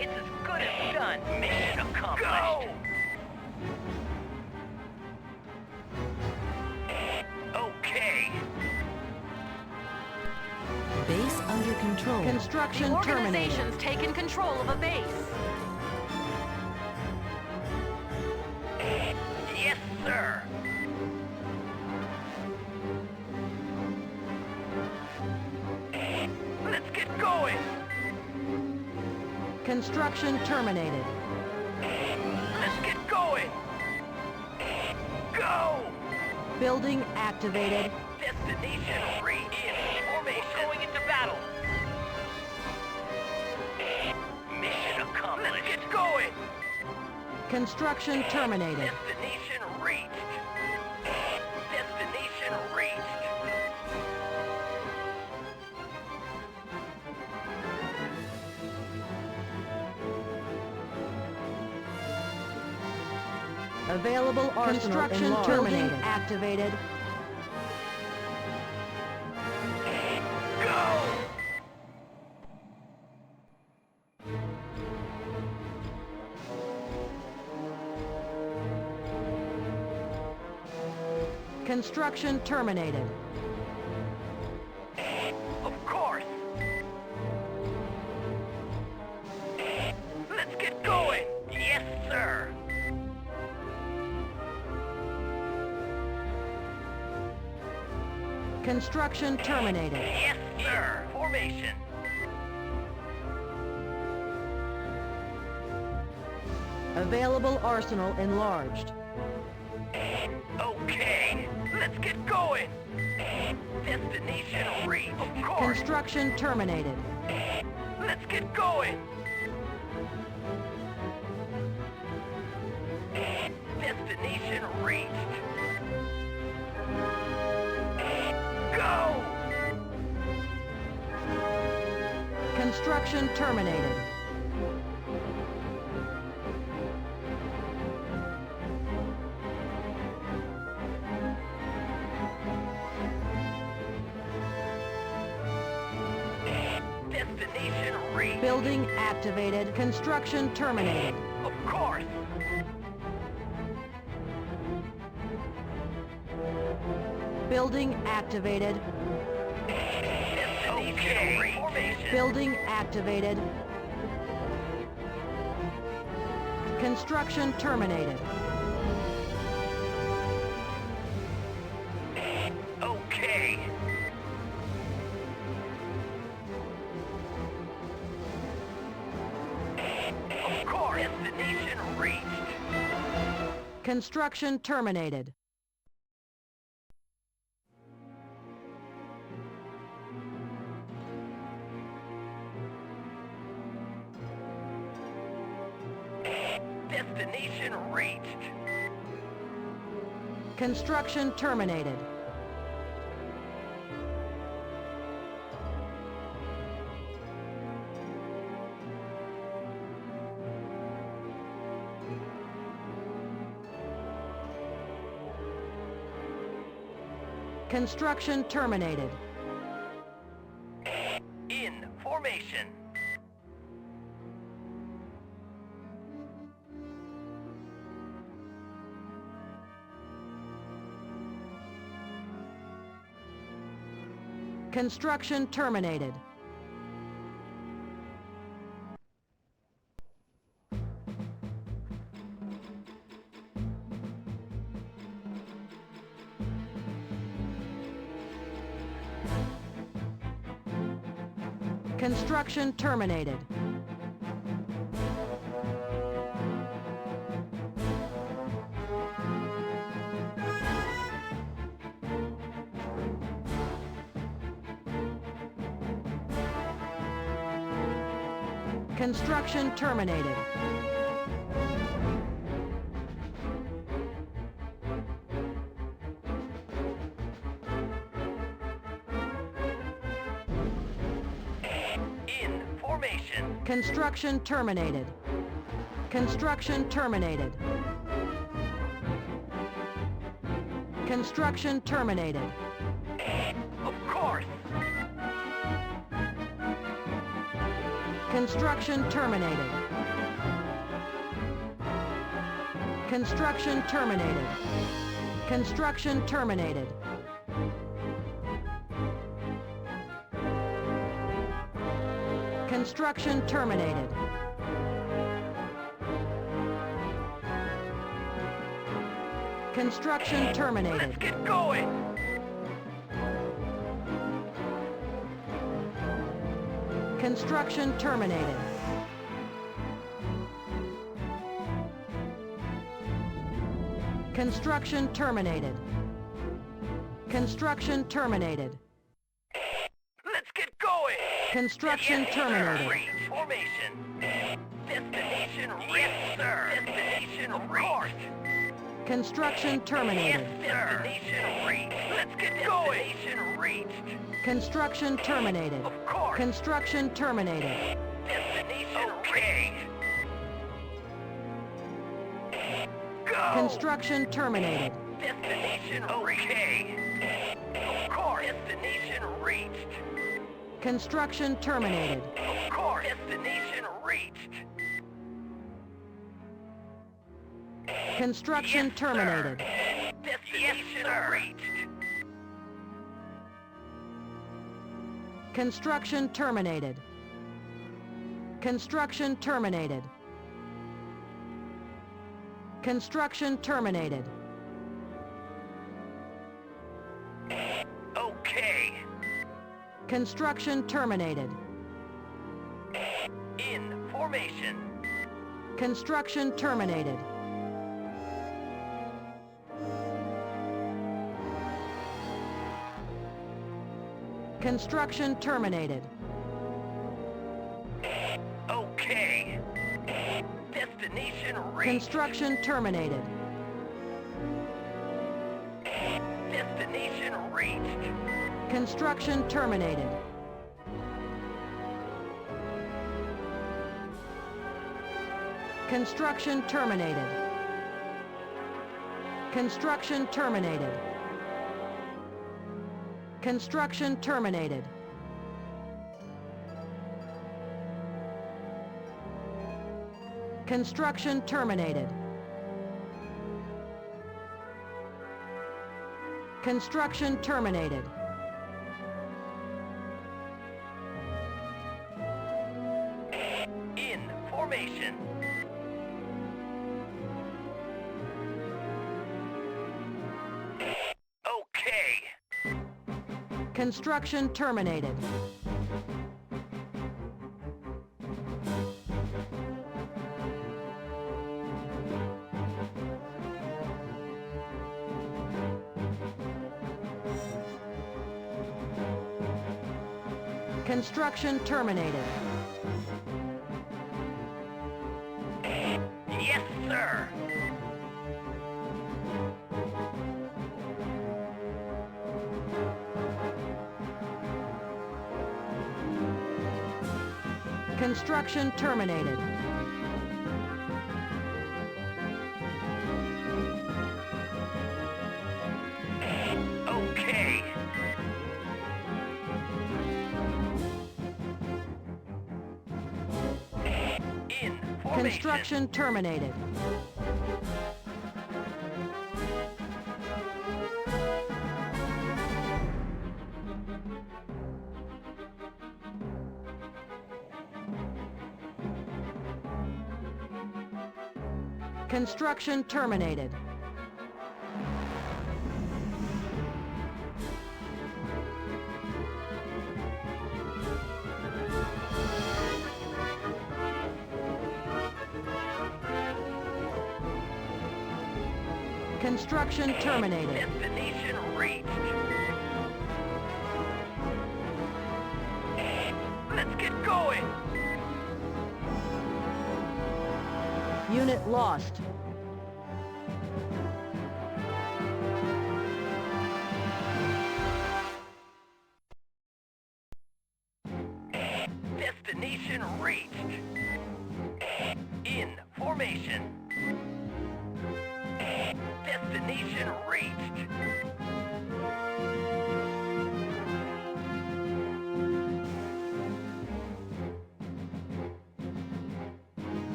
It's as good as done. Mission accomplished. Go! Okay. Base under control. Construction The terminated. organization's taken control of a base. Yes, sir. Let's get going. Construction terminated. Let's get going. Go! Building activated. Destination reached. Formation. Going into battle. Mission accomplished. Let's get going. Construction terminated. Destination reached. Destination reached. Available arsenal enlarged. Building activated. Go! Construction terminated. Of course. Let's get going. Yes, sir. Construction terminated. Yes, sir. Formation. Available arsenal enlarged. Okay. Let's get going. Destination reached. Of course. Construction terminated. Let's get going. Destination reached. Go! Construction terminated. Destination reached. Building activated. Construction terminated. Of course. Building activated. Destination reached. Building activated. Construction terminated. Okay. Of course. Destination reached. Construction terminated. Destination reached. Construction terminated. Construction terminated. In formation. Construction terminated. Construction terminated. Construction terminated. In formation. Construction terminated. Construction terminated. Construction terminated. Of course. Construction terminated. Construction terminated. Construction terminated. Construction terminated. Construction terminated. Let's get going. Construction terminated. Construction terminated. Construction terminated. Let's get going. Construction Yes, terminated. sir. Formation. Destination reached, sir. Destination reached. Construction terminated. Yes, sir. Destination reached. Let's get going. Destination reached. Construction terminated. Of course. Construction terminated. Destination okay. Go. Construction terminated. Destination okay. Of course. Destination reached. Construction terminated. Of course. Destination reached. Construction Yes, terminated. sir. Destination reached. Construction terminated. Construction terminated. Construction terminated. Okay. Construction terminated. In formation. Construction terminated. Construction terminated. Okay. Destination reached. Construction terminated. Destination reached. Construction terminated. Construction terminated. Construction terminated. Construction terminated. Construction terminated. Construction terminated. In formation. Okay. Construction terminated. Construction terminated. Yes, sir. Construction terminated. Okay. In formation. Construction terminated. Construction terminated. Construction terminated. Destination reached. Let's get going. Unit lost. Destination reached. In formation. Destination reached.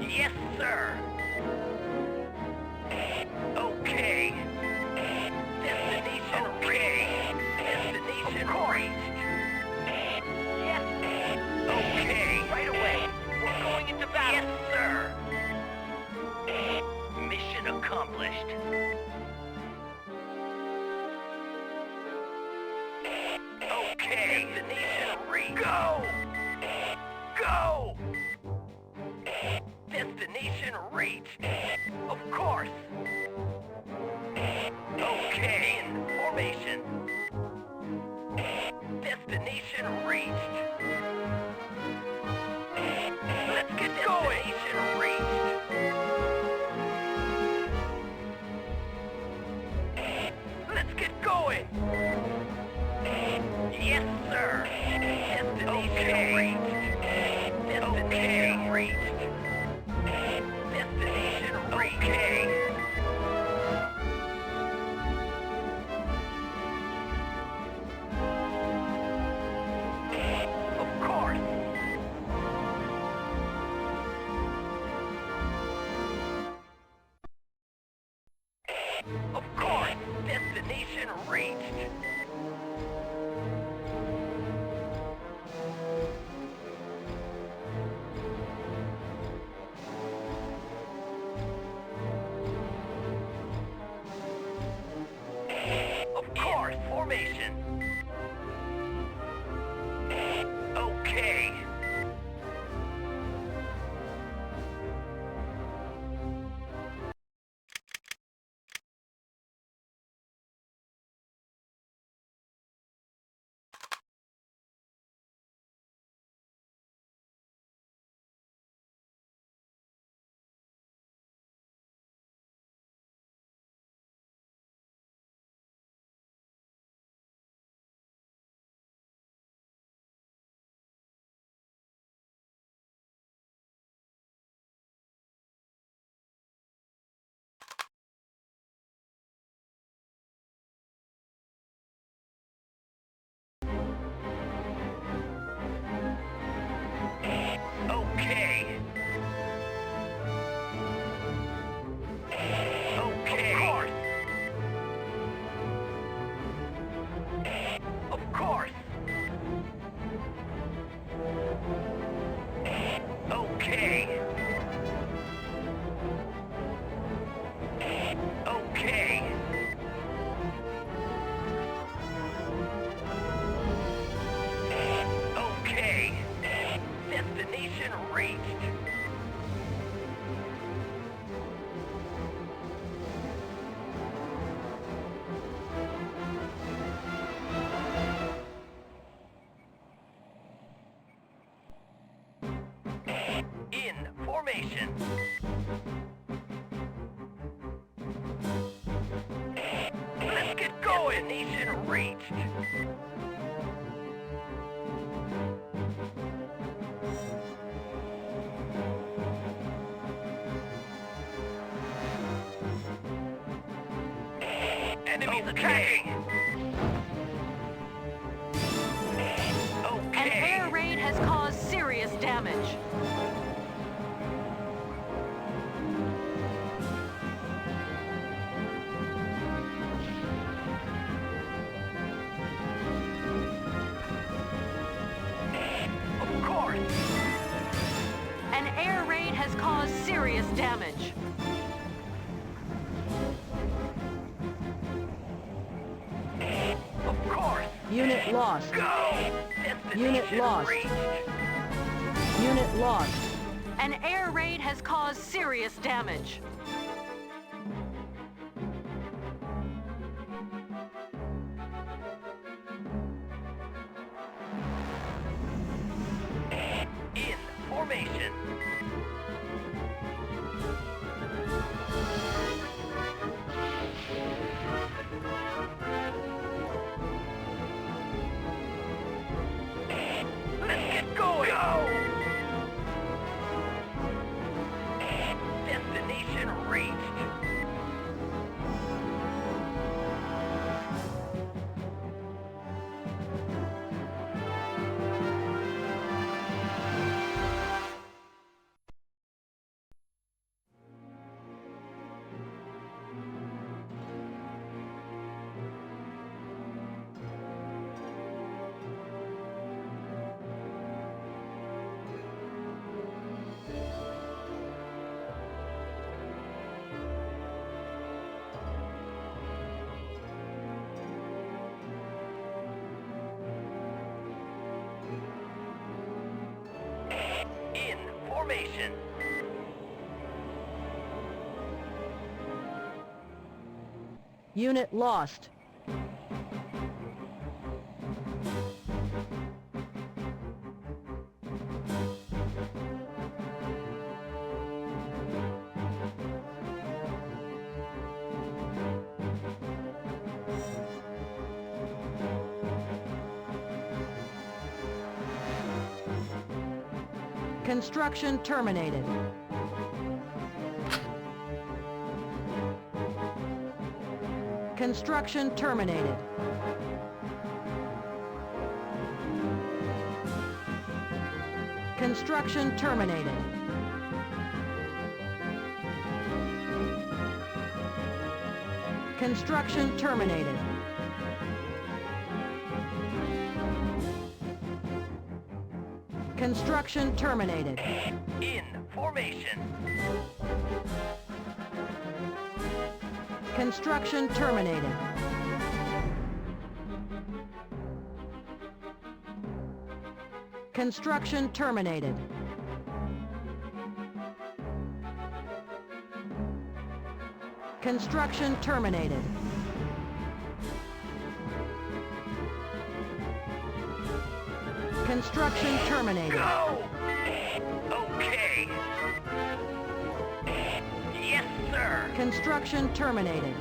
Yes, sir. Okay. Destination reached. Destination reached. Yes. Okay. Right away. We're going into battle. Yes, sir. Mission accomplished. Okay. Destination reached. Go! Go! Destination reached. Of course. Okay, in formation. Destination reached. Let's get going. Destination reached. Let's get going. Yes, sir. Destination reached. Destination reached. Destination reached. Okay. Of course. Of course. Destination reached. Of course. Formation. Okay. formation. Let's get going. Destination reached. Enemies attacking. An air raid has caused serious damage. Of course. An air raid has caused serious damage. Of course. Unit lost. Go. Unit Destination lost. reached. Unit lost. An air raid has caused serious damage. In formation. Let's get going. Go. Destination reached. In formation. Unit lost. Construction terminated. Construction terminated. Construction terminated. Construction terminated. Construction terminated. In formation. Construction terminated. Construction terminated. Construction terminated. Construction terminated. Go. Okay. Yes, sir. Construction terminated.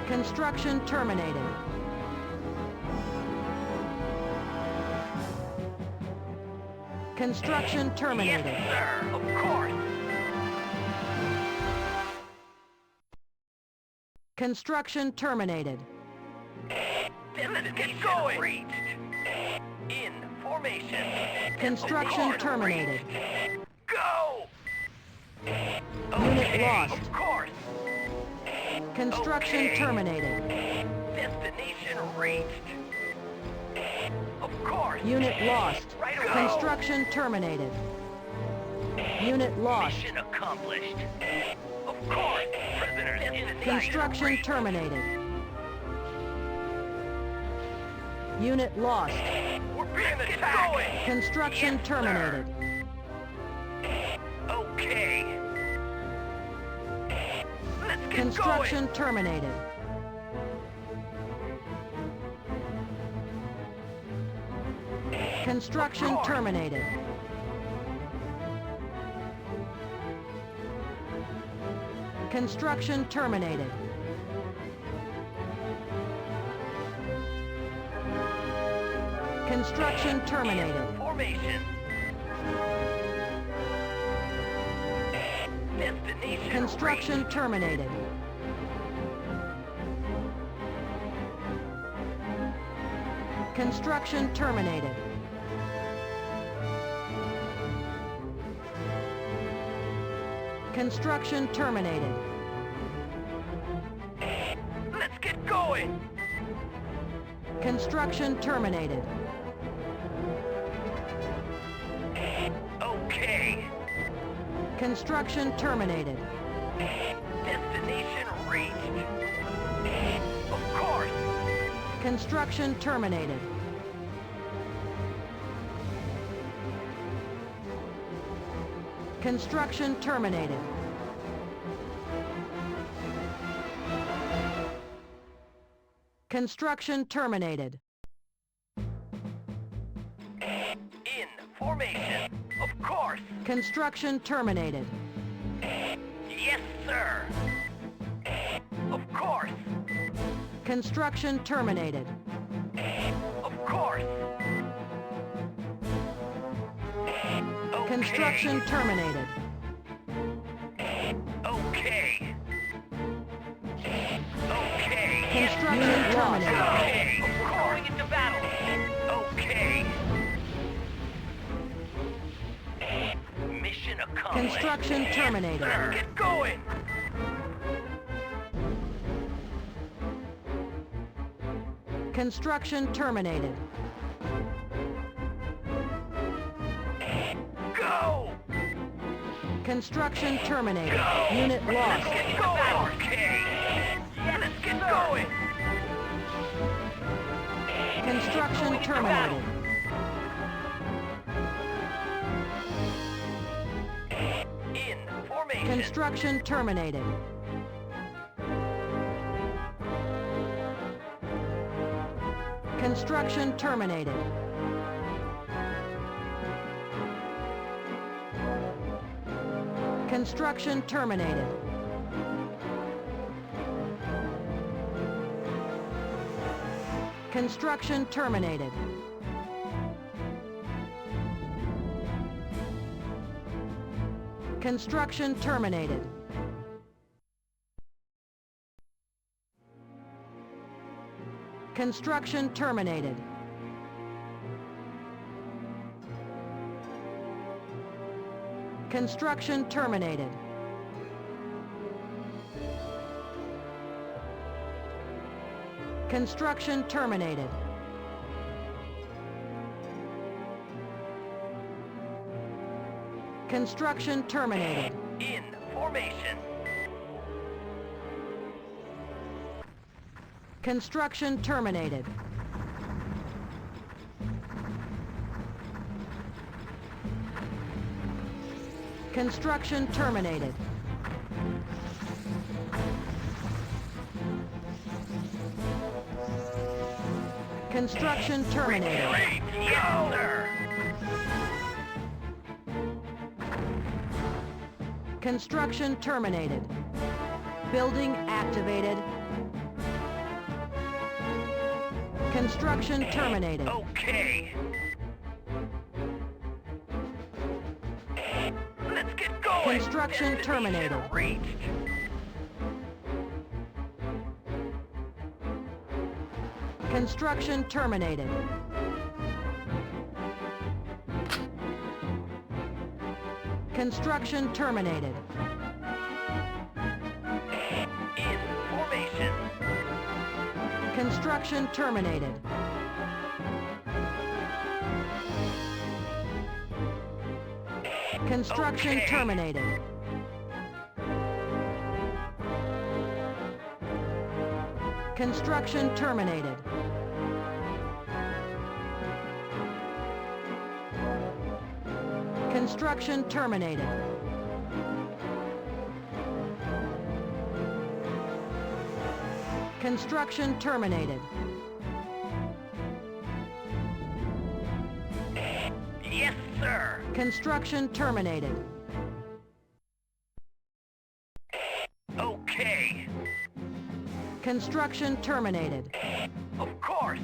Construction terminated. Construction terminated. Yes, sir. Of course. Construction terminated. Let's get going. Reached. In formation. Construction Of course, terminated. reached. Go. Unit Okay, lost. Of course. Construction Okay. terminated. Destination reached. Of course. Unit lost. Right away. Construction terminated. Unit lost. Mission accomplished. Of course. Prisoners in Construction terminated. Unit lost. We're being attacked. Construction Yes, terminated. sir. Okay. Let's get Construction terminated. Construction Of course. terminated. Construction terminated. Construction terminated. Formation. Destination Construction reached. terminated. Construction terminated. Construction terminated. Let's get going. Construction terminated. Okay. Construction terminated. Destination reached. Of course. Construction terminated. Construction terminated. Construction terminated. In formation. Of course. Construction terminated. Yes, sir. Of course. Construction terminated. Of course. Okay. Construction terminated. Okay. Okay. Construction terminated. Okay. Going into battle. Okay. Mission accomplished. Construction Yes, terminated. sir. Get going. Construction terminated. Go. Construction terminated. Go. Unit lost. Get going. Okay. Let's get going. Construction terminated. In formation. Construction terminated. Construction terminated. Construction terminated. Construction terminated. Construction terminated. Construction terminated. Construction terminated. Construction terminated. Construction terminated. In formation. Construction terminated. Construction terminated. Construction terminated. Great. Yes, sir. Construction terminated. Building activated. Construction terminated. Okay. Let's get going. Construction Destination terminated. Reached. Construction terminated. Construction terminated. In formation. Construction terminated. Construction Okay. terminated. Construction terminated. Construction terminated. Construction terminated. sir. Construction terminated. Okay. Construction terminated. Of course.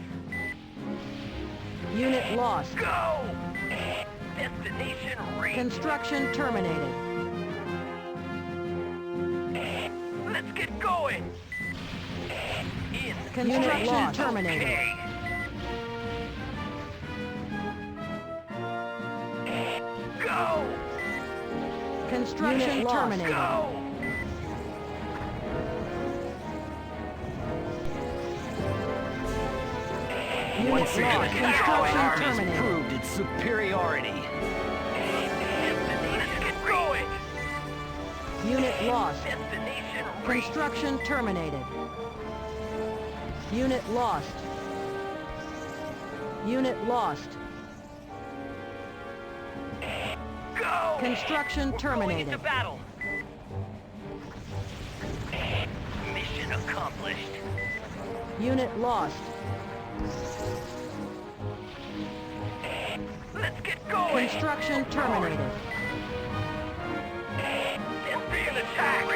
Unit lost. Go! Destination reached. Construction terminated. Let's get going. In. Construction lost. terminated. Okay. Go! Construction Unit lost. terminated. Go! Unit Once again, lost. the Construction Army's terminated. proved its superiority. Let's get going. Unit lost. Destination reached. Construction terminated. Unit lost. Unit lost. Go! Construction Going terminated. into battle. Mission accomplished. Unit lost. Let's get going. Construction terminated. We're being attacked.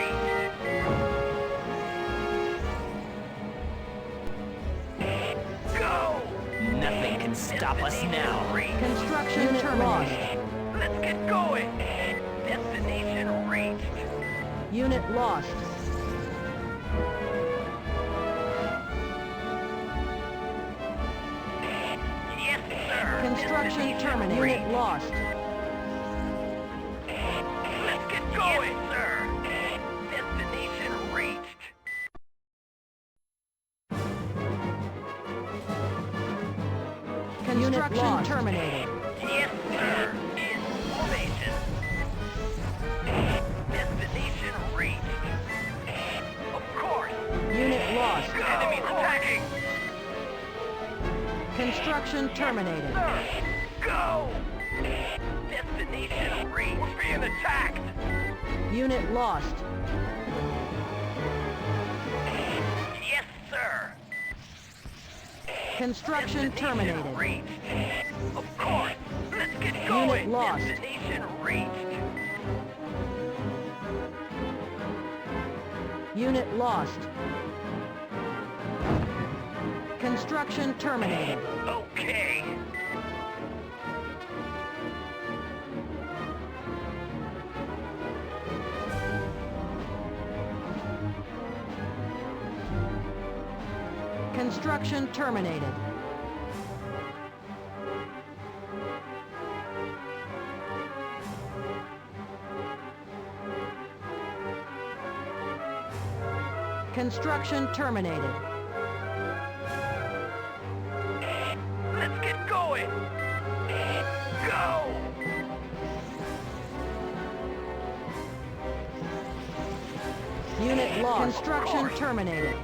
Go! Nothing can stop us now. Construction Unit terminated. Let's get going. Destination reached. Unit lost. Yes, sir. Construction Destination terminated. Unit reached. lost. Let's get going, sir. Destination reached. Construction terminated. Yes, sir. In formation. Destination reached. Of course. Unit lost. Enemies attacking. Construction terminated. Sir, go. Destination reached. We're being attacked. Unit lost. Yes, sir. Construction terminated. Reached. Of course. Let's get going. lost. Destination reached. Unit lost. Construction terminated. Okay. Construction terminated. Construction terminated. Let's get going. Go. Unit lost. Construction terminated.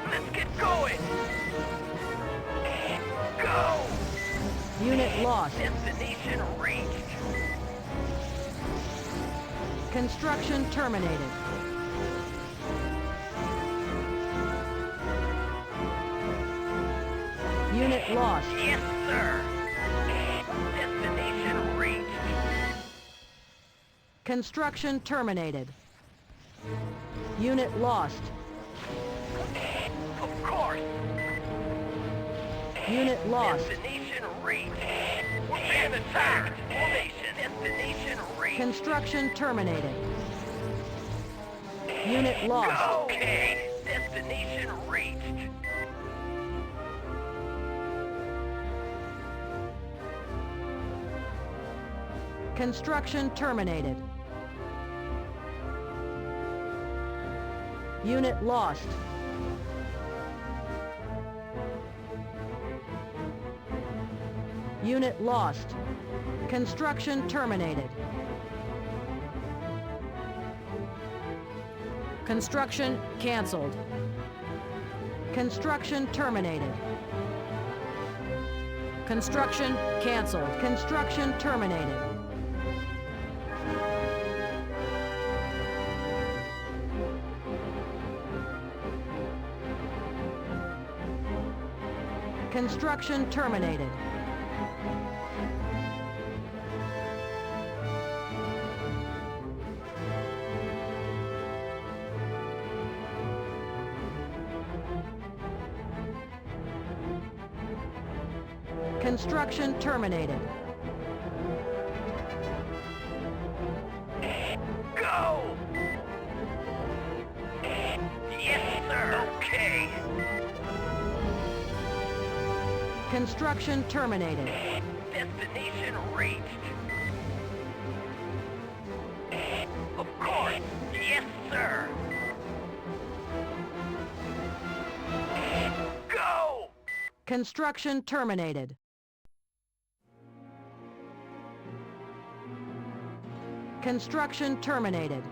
Let's get going. Go. Unit lost. Destination reached. Construction terminated. Unit lost. Yes, sir. Destination reached. Construction terminated. Unit lost. Of course. Unit lost. Destination reached. We're being attacked. Formation. Destination reached. Construction terminated. Unit lost. Okay. Destination reached. Construction terminated. Unit lost. Unit lost. Construction terminated. Construction canceled. Construction terminated. Construction canceled. Construction terminated. Construction terminated. Construction terminated. Go! Yes, sir. Okay. Construction terminated. Destination reached. Of course. Yes, sir. Go! Construction terminated. Construction terminated.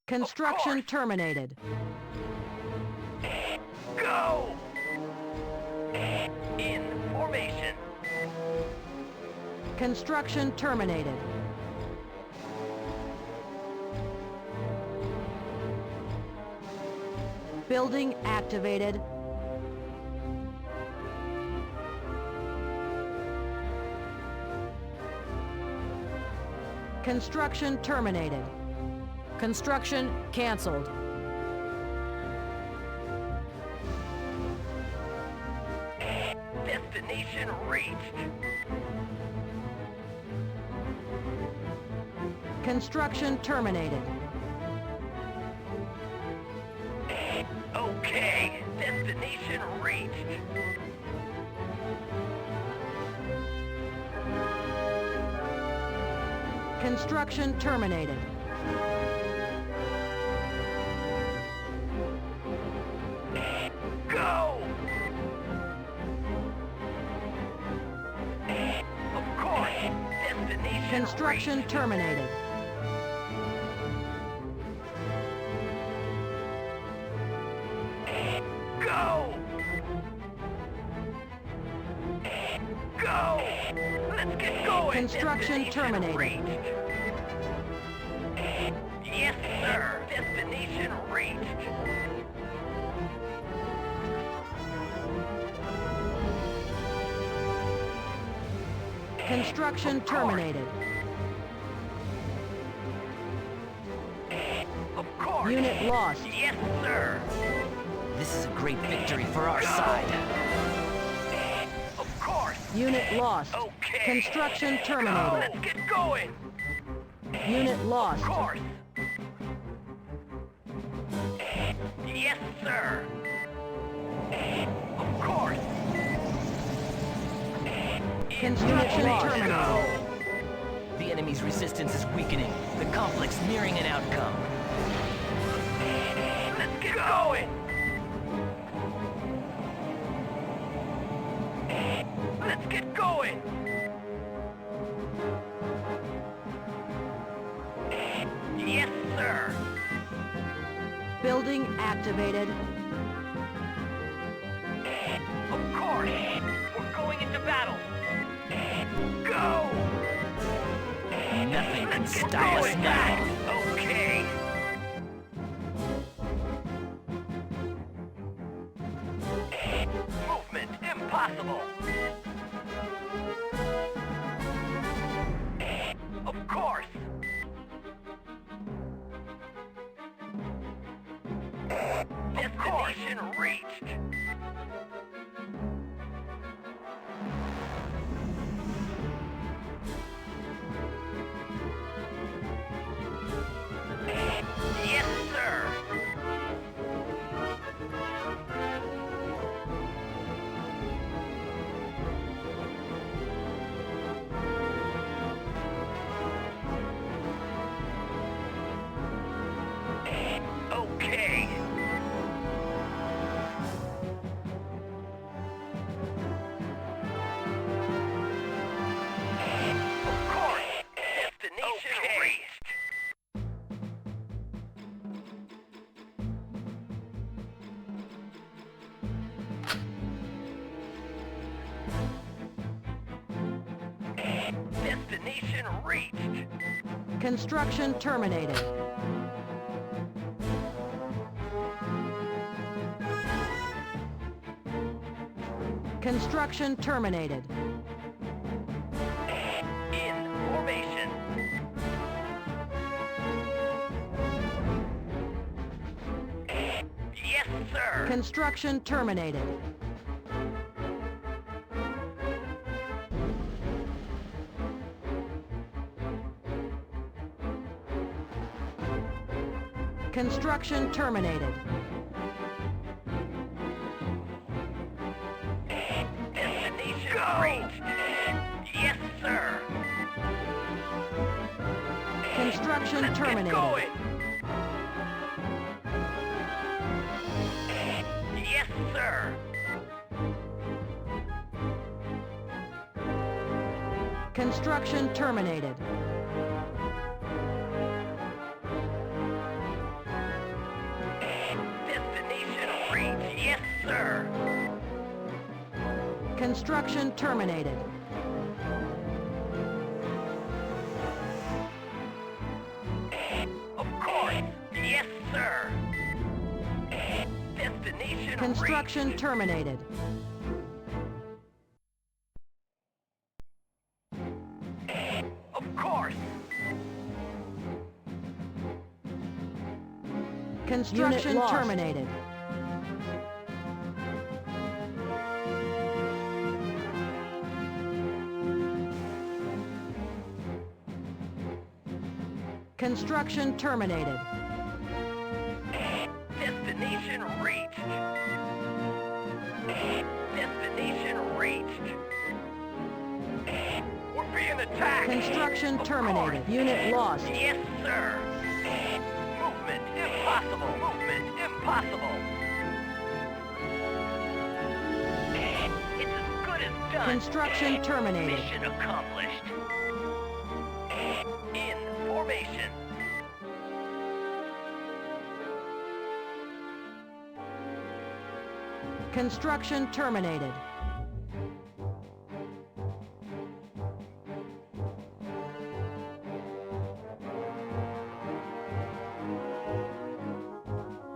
Construction terminated. Go! In formation. Construction terminated. Building activated. Construction terminated. Construction canceled. Destination reached. Construction terminated. Okay. Destination reached. Construction terminated. Go! Of course. Destination Construction reached. terminated. Go! Go! Let's get going! Construction Destination terminated. reached. Yes, sir! Destination reached. Construction terminated. Of course! Unit lost. Yes, sir! This is a great victory for our side. Of course! Unit lost. Okay! Construction Go! terminated. Let's get going! Unit lost. Of course! Yes, sir! Of course! Construction terminated. Go! The enemy's resistance is weakening. The complex nearing an outcome. Let's get going! Let's get going! Yes, sir! Building activated. Of course! We're going into battle! Go! Nothing can Let's get stop us going now. Okay! Movement impossible! Of course! Destination reached! Yes, sir! Okay! Destination reached. Construction terminated. Construction terminated. In formation. Yes, sir. Construction terminated. Construction terminated. Destination reached. Yes, sir. Construction Let's terminated. get going. Yes, sir. Construction terminated. Destination reached. Yes, sir. Construction terminated. Of course. Yes, sir. Destination Construction reached. terminated. Of course. Construction lost. terminated. Construction terminated. Destination reached. Destination reached. We're being attacked. Construction Of terminated. course. Unit lost. Yes, sir. Movement impossible. Movement impossible. It's as good as done. Construction terminated. Mission accomplished. In formation. Construction terminated.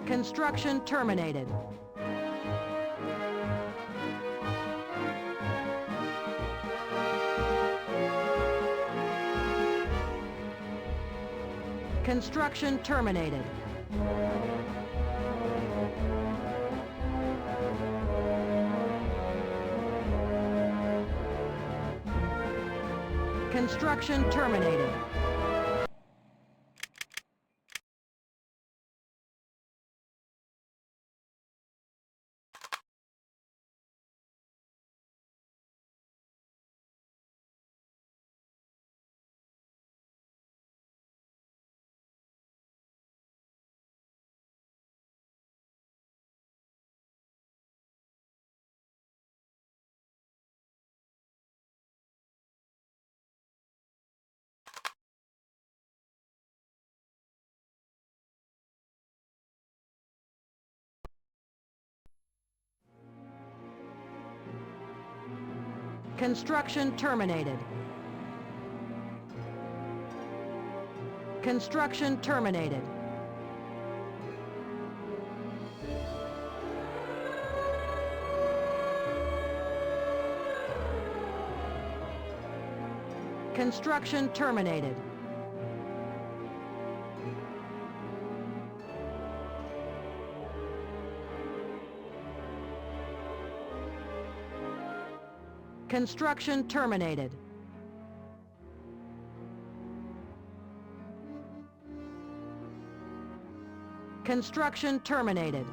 Construction terminated. Construction terminated. Construction terminated. Construction terminated. Construction terminated. Construction terminated. Construction terminated. Construction terminated.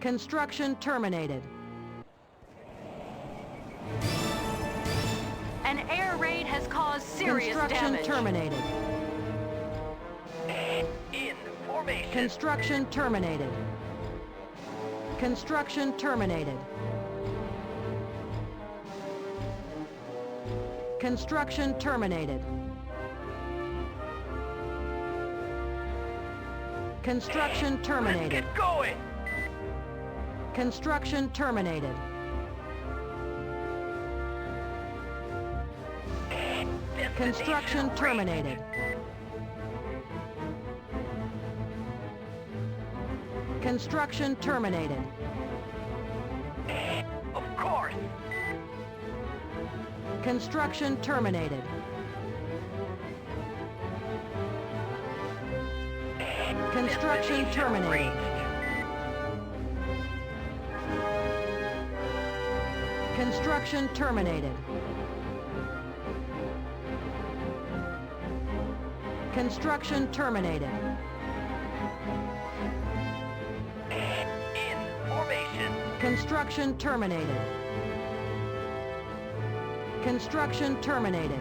Construction terminated. An air raid has caused serious Construction damage. terminated. In formation. Construction terminated. Construction terminated. Construction terminated. Construction Let's terminated. get going. Construction terminated. Construction terminated. Construction terminated. Of course. Construction terminated. Construction Destination terminated. reached. Construction terminated. Construction terminated. In formation. Construction terminated. Construction terminated.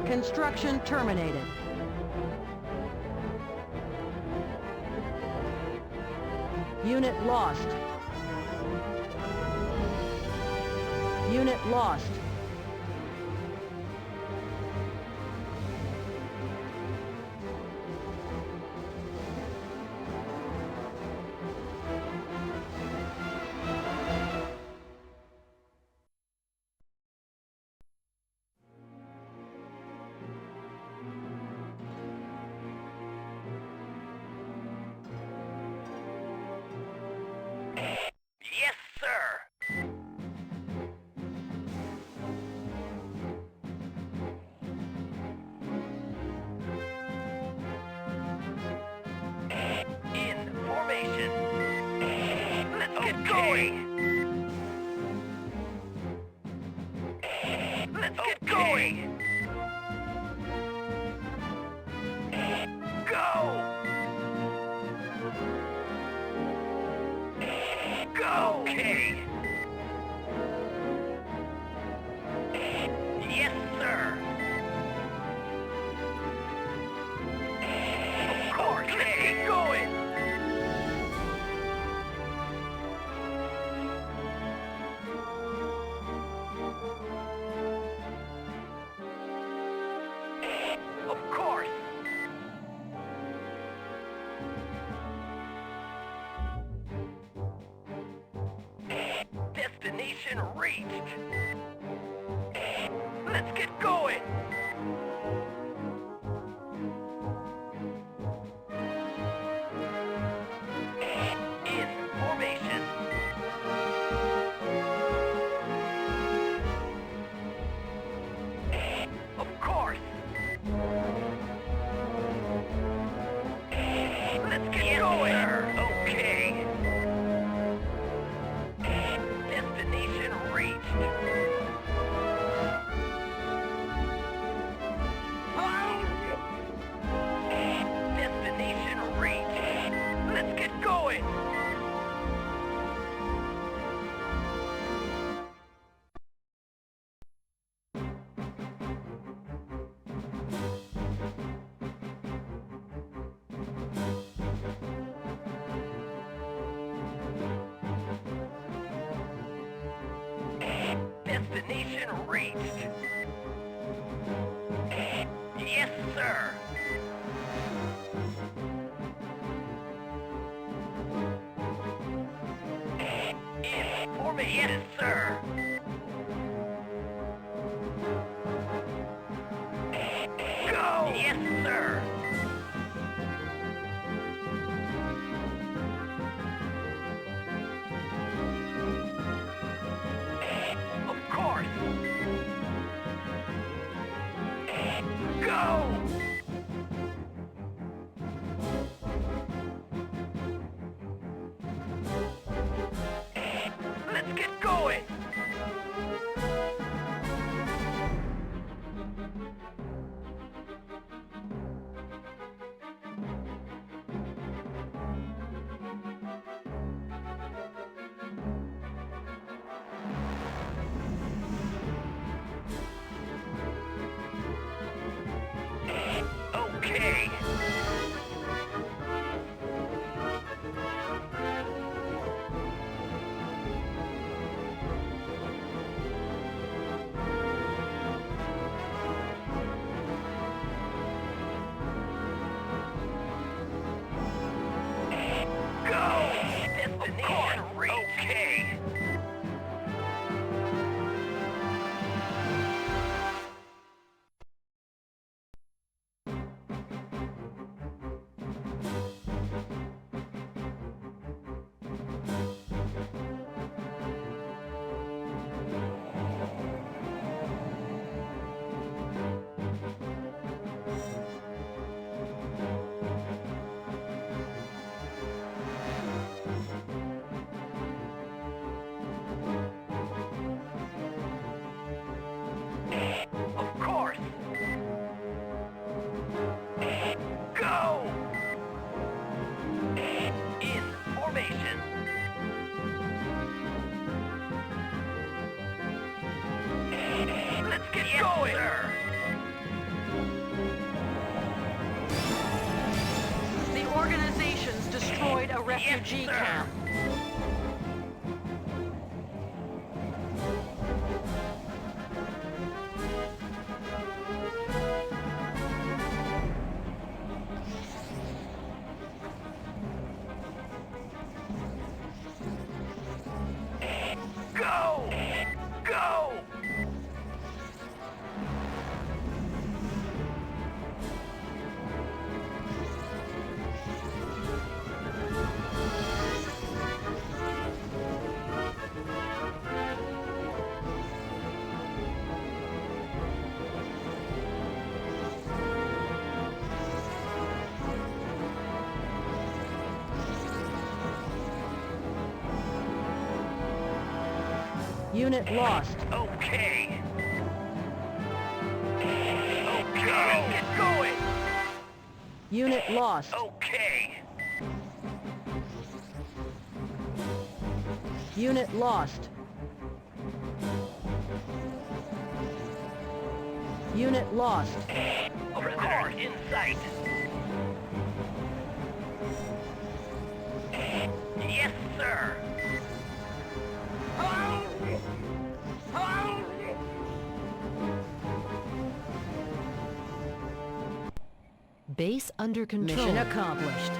Construction terminated. Unit lost. Unit lost. Yes, sir. In formation. Let's get going. Let's get going. Go. Go. Okay. Yes, sir. Of course. Let's get going. Of course. Destination reached. Let's get going. In formation. Of course. Let's get going. Okay. Destination reached. Destination reached. Let's get going. Destination reached. Yes, sir. In formation. Yes, sir. Go. Yes, sir. Of course. Go. Let's get going. Okay. Go. Destination reached. Okay. going! Sir. The organization's destroyed a refugee sir. camp. Go! Go! Unit lost. Okay. Okay, get going. Unit lost. Okay. Unit lost. Unit lost. Prisoner in sight. Yes, sir. Base under control. Mission accomplished.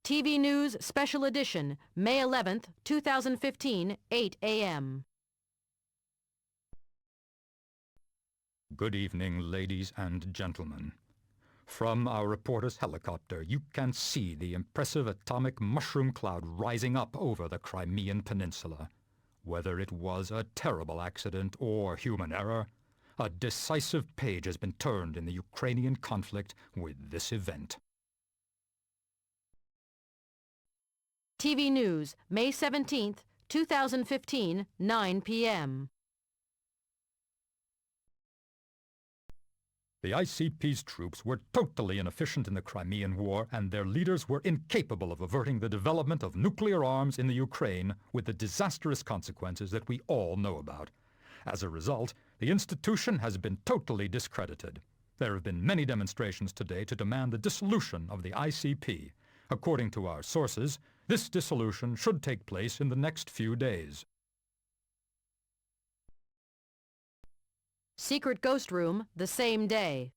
TV News Special Edition, May 11th, 2015, 8 a.m. Good evening, ladies and gentlemen. From our reporter's helicopter, you can see the impressive atomic mushroom cloud rising up over the Crimean Peninsula. Whether it was a terrible accident or human error, a decisive page has been turned in the Ukrainian conflict with this event. TV News, May 17th, 2015, 9 p.m. The ICP's troops were totally inefficient in the Crimean War, and their leaders were incapable of averting the development of nuclear arms in the Ukraine with the disastrous consequences that we all know about. As a result, the institution has been totally discredited. There have been many demonstrations today to demand the dissolution of the ICP. According to our sources, this dissolution should take place in the next few days. Secret Ghost Room, the same day.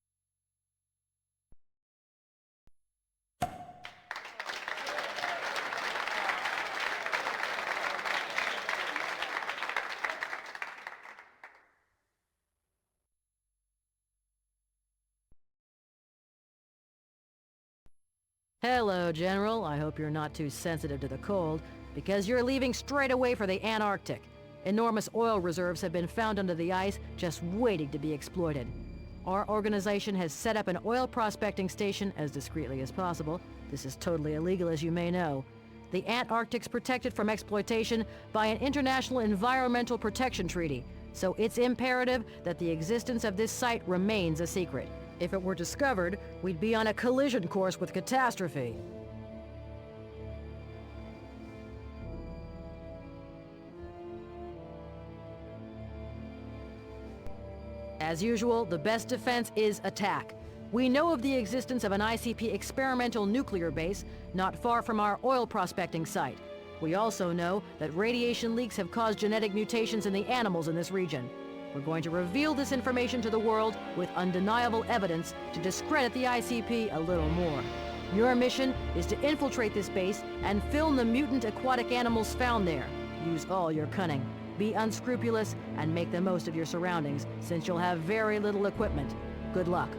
Hello, General. I hope you're not too sensitive to the cold, because you're leaving straight away for the Antarctic. Enormous oil reserves have been found under the ice, just waiting to be exploited. Our organization has set up an oil prospecting station as discreetly as possible. This is totally illegal, as you may know. The Antarctic's protected from exploitation by an international environmental protection treaty, so it's imperative that the existence of this site remains a secret. If it were discovered, we'd be on a collision course with catastrophe. As usual, the best defense is attack. We know of the existence of an ICP experimental nuclear base not far from our oil prospecting site. We also know that radiation leaks have caused genetic mutations in the animals in this region. We're going to reveal this information to the world with undeniable evidence to discredit the ICP a little more. Your mission is to infiltrate this base and film the mutant aquatic animals found there. Use all your cunning. Be unscrupulous and make the most of your surroundings, since you'll have very little equipment. Good luck.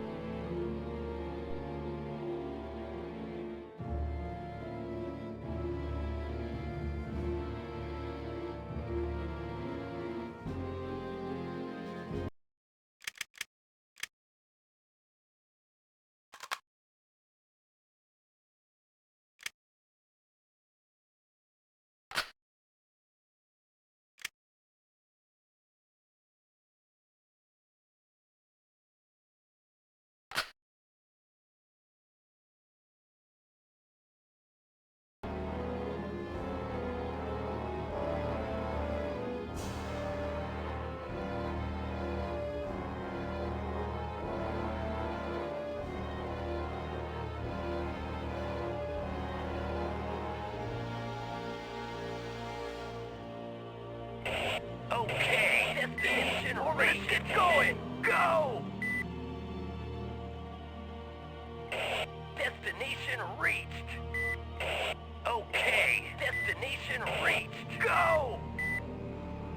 Okay, destination reached. Get going. Go. Destination reached. Okay, destination reached. Go.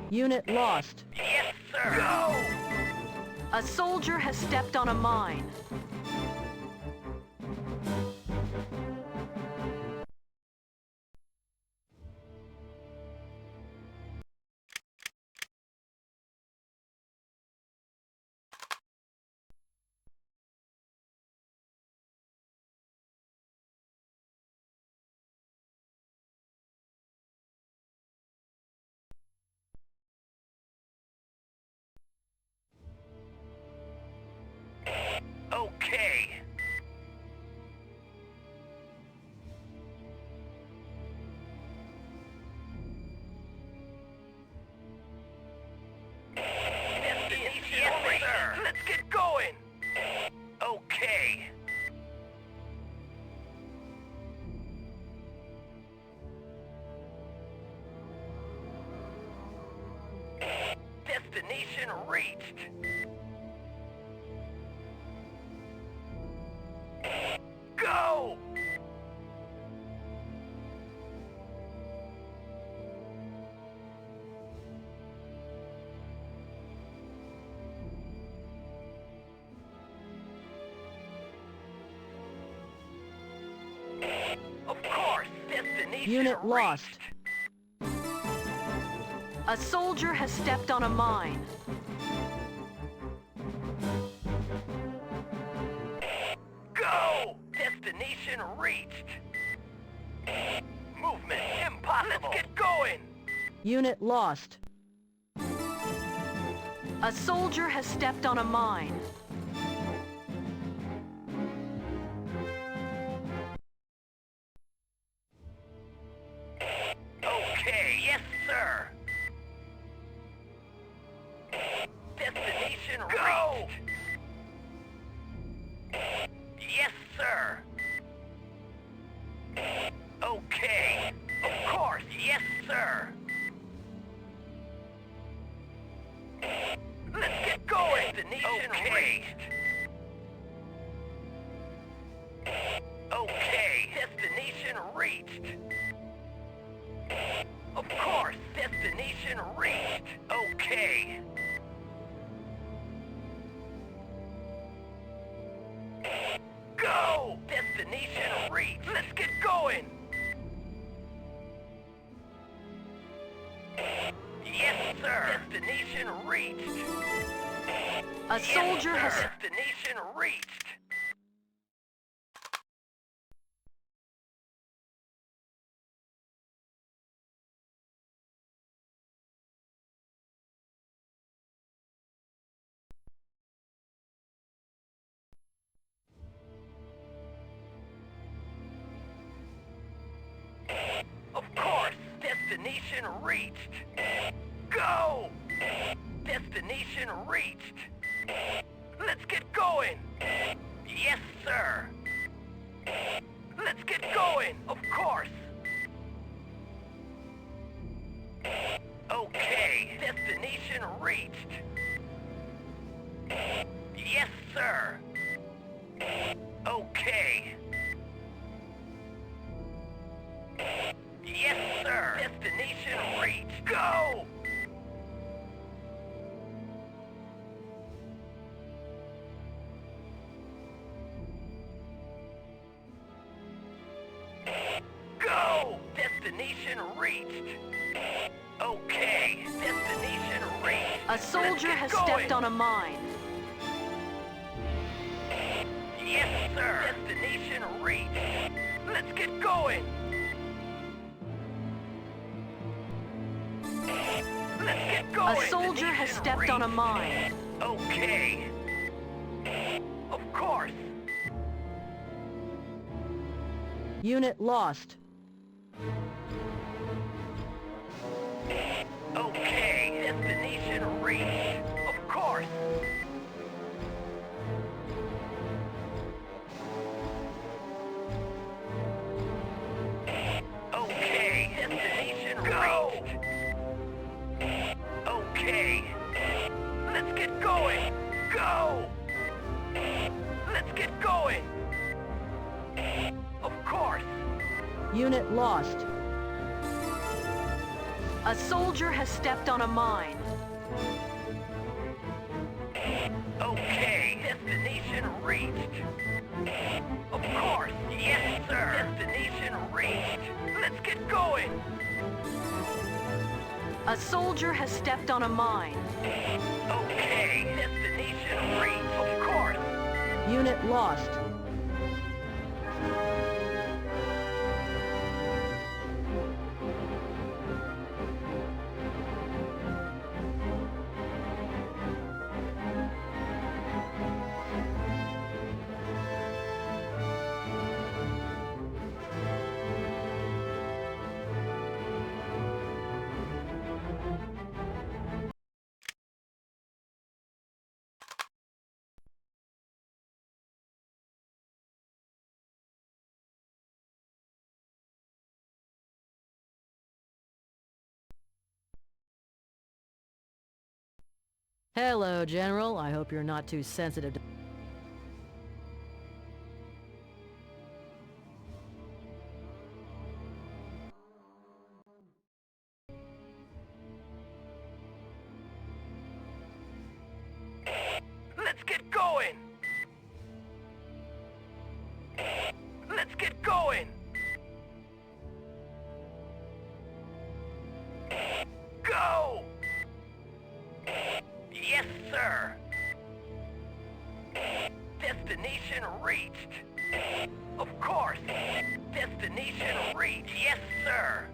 Unit lost. Yes, sir. Go. A soldier has stepped on a mine. Okay. Destination reached. Sir. Let's get going. Okay. Destination reached. Go! Of course, destination Unit lost. reached. A soldier has stepped on a mine. Go! Destination reached. Movement impossible. Let's get going. Unit lost. A soldier has stepped on a mine. Destination Go! Reached. Yes, sir. Okay. Of course. Yes, sir. Let's get going. Destination reached. Okay. Destination reached. Of course. Destination reached. Okay. Go! Destination reached. Let's get going. Yes, sir. Destination reached. A soldier yes, has... sir. Destination reached. Of course. Destination reached. Go! Destination reached. Let's get going. Yes, sir. Let's get going. Of course. Okay. Destination reached. Yes, sir. Okay. Yes, sir. Destination reached. Go! Go! Destination reached. Okay. Destination reached. A soldier has stepped on a mine. Yes, sir. Destination reached. Let's get going. Let's get going. A soldier has stepped on a mine. Okay. Of course. Unit lost. Okay. Destination reached. Of course. Okay. Destination reached. Okay. Let's get going. Go! Let's get going. Of course. Unit lost. A soldier has stepped on a mine. Okay. Destination reached. Of course. Yes, sir. Destination reached. Let's get going. A soldier has stepped on a mine. Okay. Destination reached. Of course. Unit lost. Hello, General. I hope you're not too sensitive to... Let's get going. Let's get going. Go! Yes, sir. Destination reached. Of course. Destination reached. Yes, sir.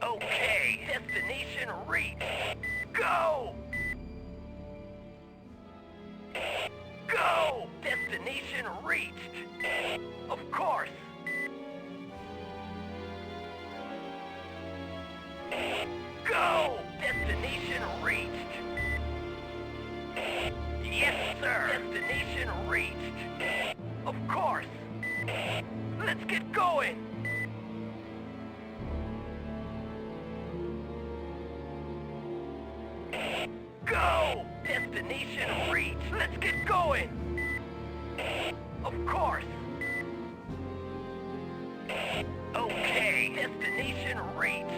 Okay. Destination reached. Go! Go! Destination reached. Of course. Go! Destination reached. Go! Destination reached. Let's get going. Of course. Okay. Destination reached.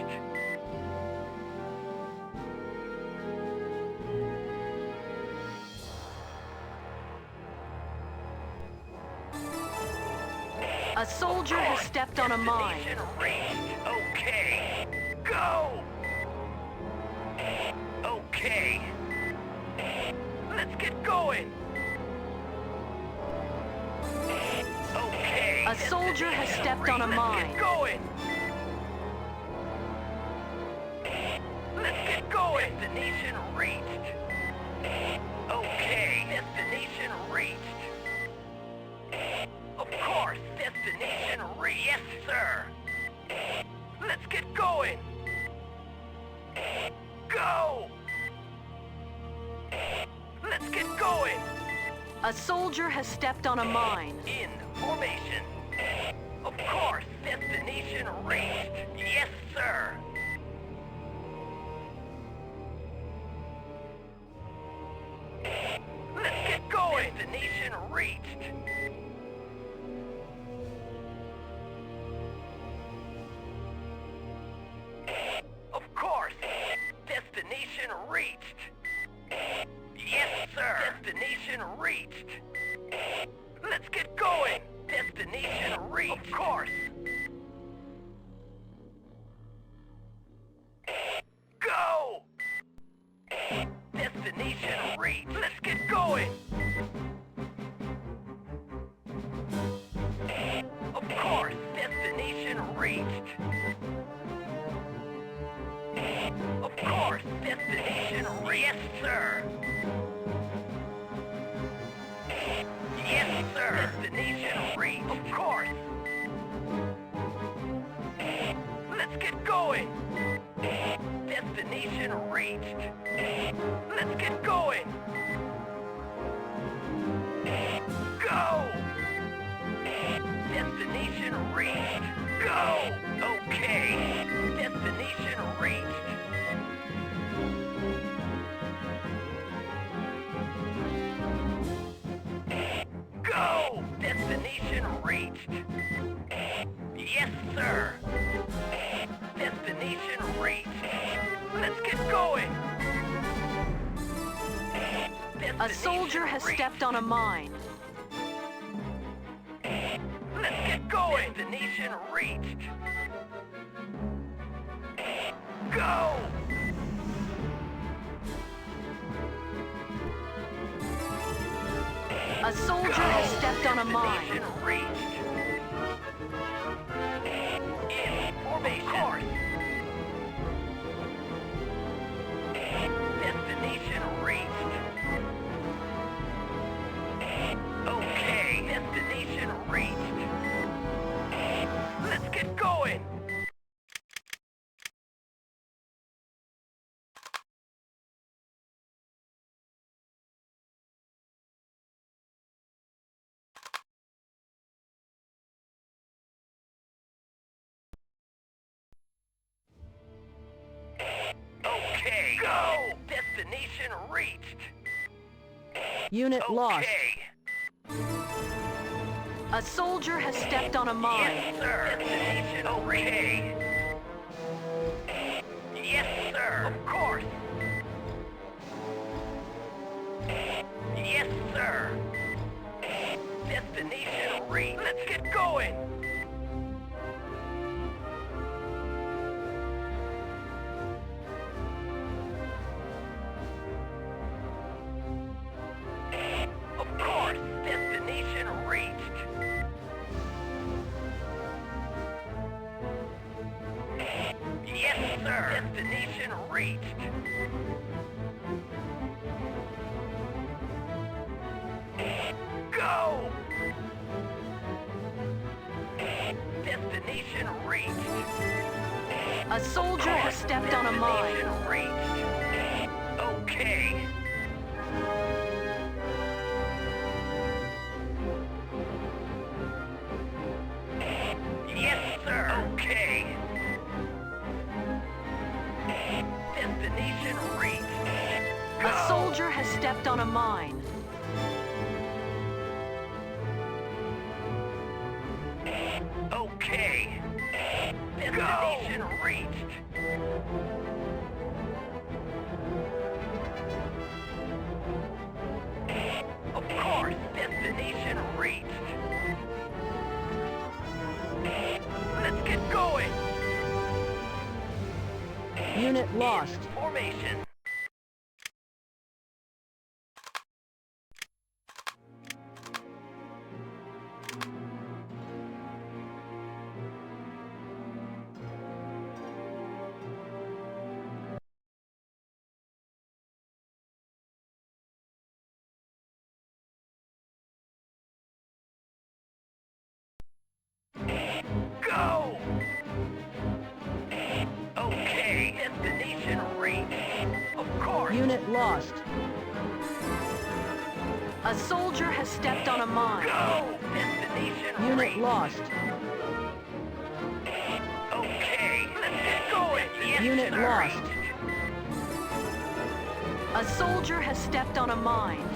A soldier has stepped on a mine. Destination reached. Okay. Go! Okay. Let's get going. Okay. A soldier has stepped on a mine. Let's get going. Let's get going. Destination reached. Okay. Destination reached. Of course. Destination reached. Yes, sir. Let's get going. Go! Let's get going. A soldier has stepped on a mine. In formation. Of course. Destination reached. Yes, sir. Let's get going. Destination reached. Of course. Destination reached. Yes, sir. Destination reached. Let's get going. Destination reached. Of course. Go! Destination reached. Let's get going. Of course. Destination reached. Of course. Destination reached. Yes, sir. Yes, sir. Destination reached. Of course. Let's get going. Destination reached. Let's get going. Go! Destination reached. Go! Okay. Destination reached. Go! Destination reached. Yes, sir. Destination reached. Let's get going. A soldier has stepped on a mine. Let's get going. Destination reached. Go! A soldier has stepped on a mine. Destination reached. In formation. Destination reached. Okay. Destination reached. Let's get going. Okay. Go! Destination reached. Unit lost. Okay. A soldier has stepped on a mine. Yes, sir. Destination okay. Yes, sir. Of course. Yes, sir. Destination reached. Let's get going. Of course. Destination reached. Yes, sir. Destination reached. Go! Destination reached. A soldier has stepped on a mine. Destination reached. Okay. Yes, sir. Okay. Destination reached. A soldier soldier has stepped on a mine. Okay. Destination reached. Of course, destination reached. Let's get going. Unit lost. In formation. Go! Okay, destination reached. Of course. Unit lost. A soldier has stepped on a mine. Go! Destination Unit reached. lost. Okay, let's get going. Yes, Unit sir. lost. A soldier has stepped on a mine.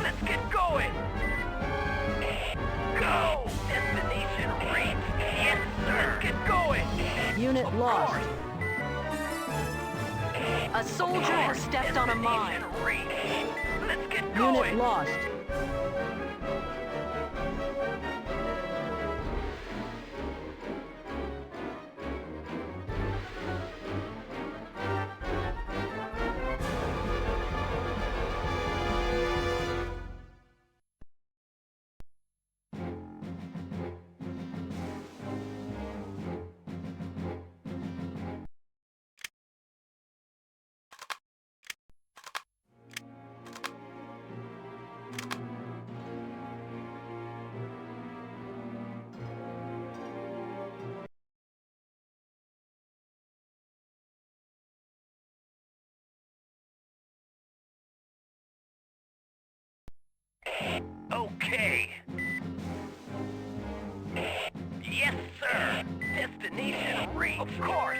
Let's get going. Go! Destination reached. Yes, sir. Let's get going. Unit lost. Course. A soldier has stepped on a mine. Destination reached. Let's get going. Unit lost. Okay. Yes, sir. Destination reached. Of course.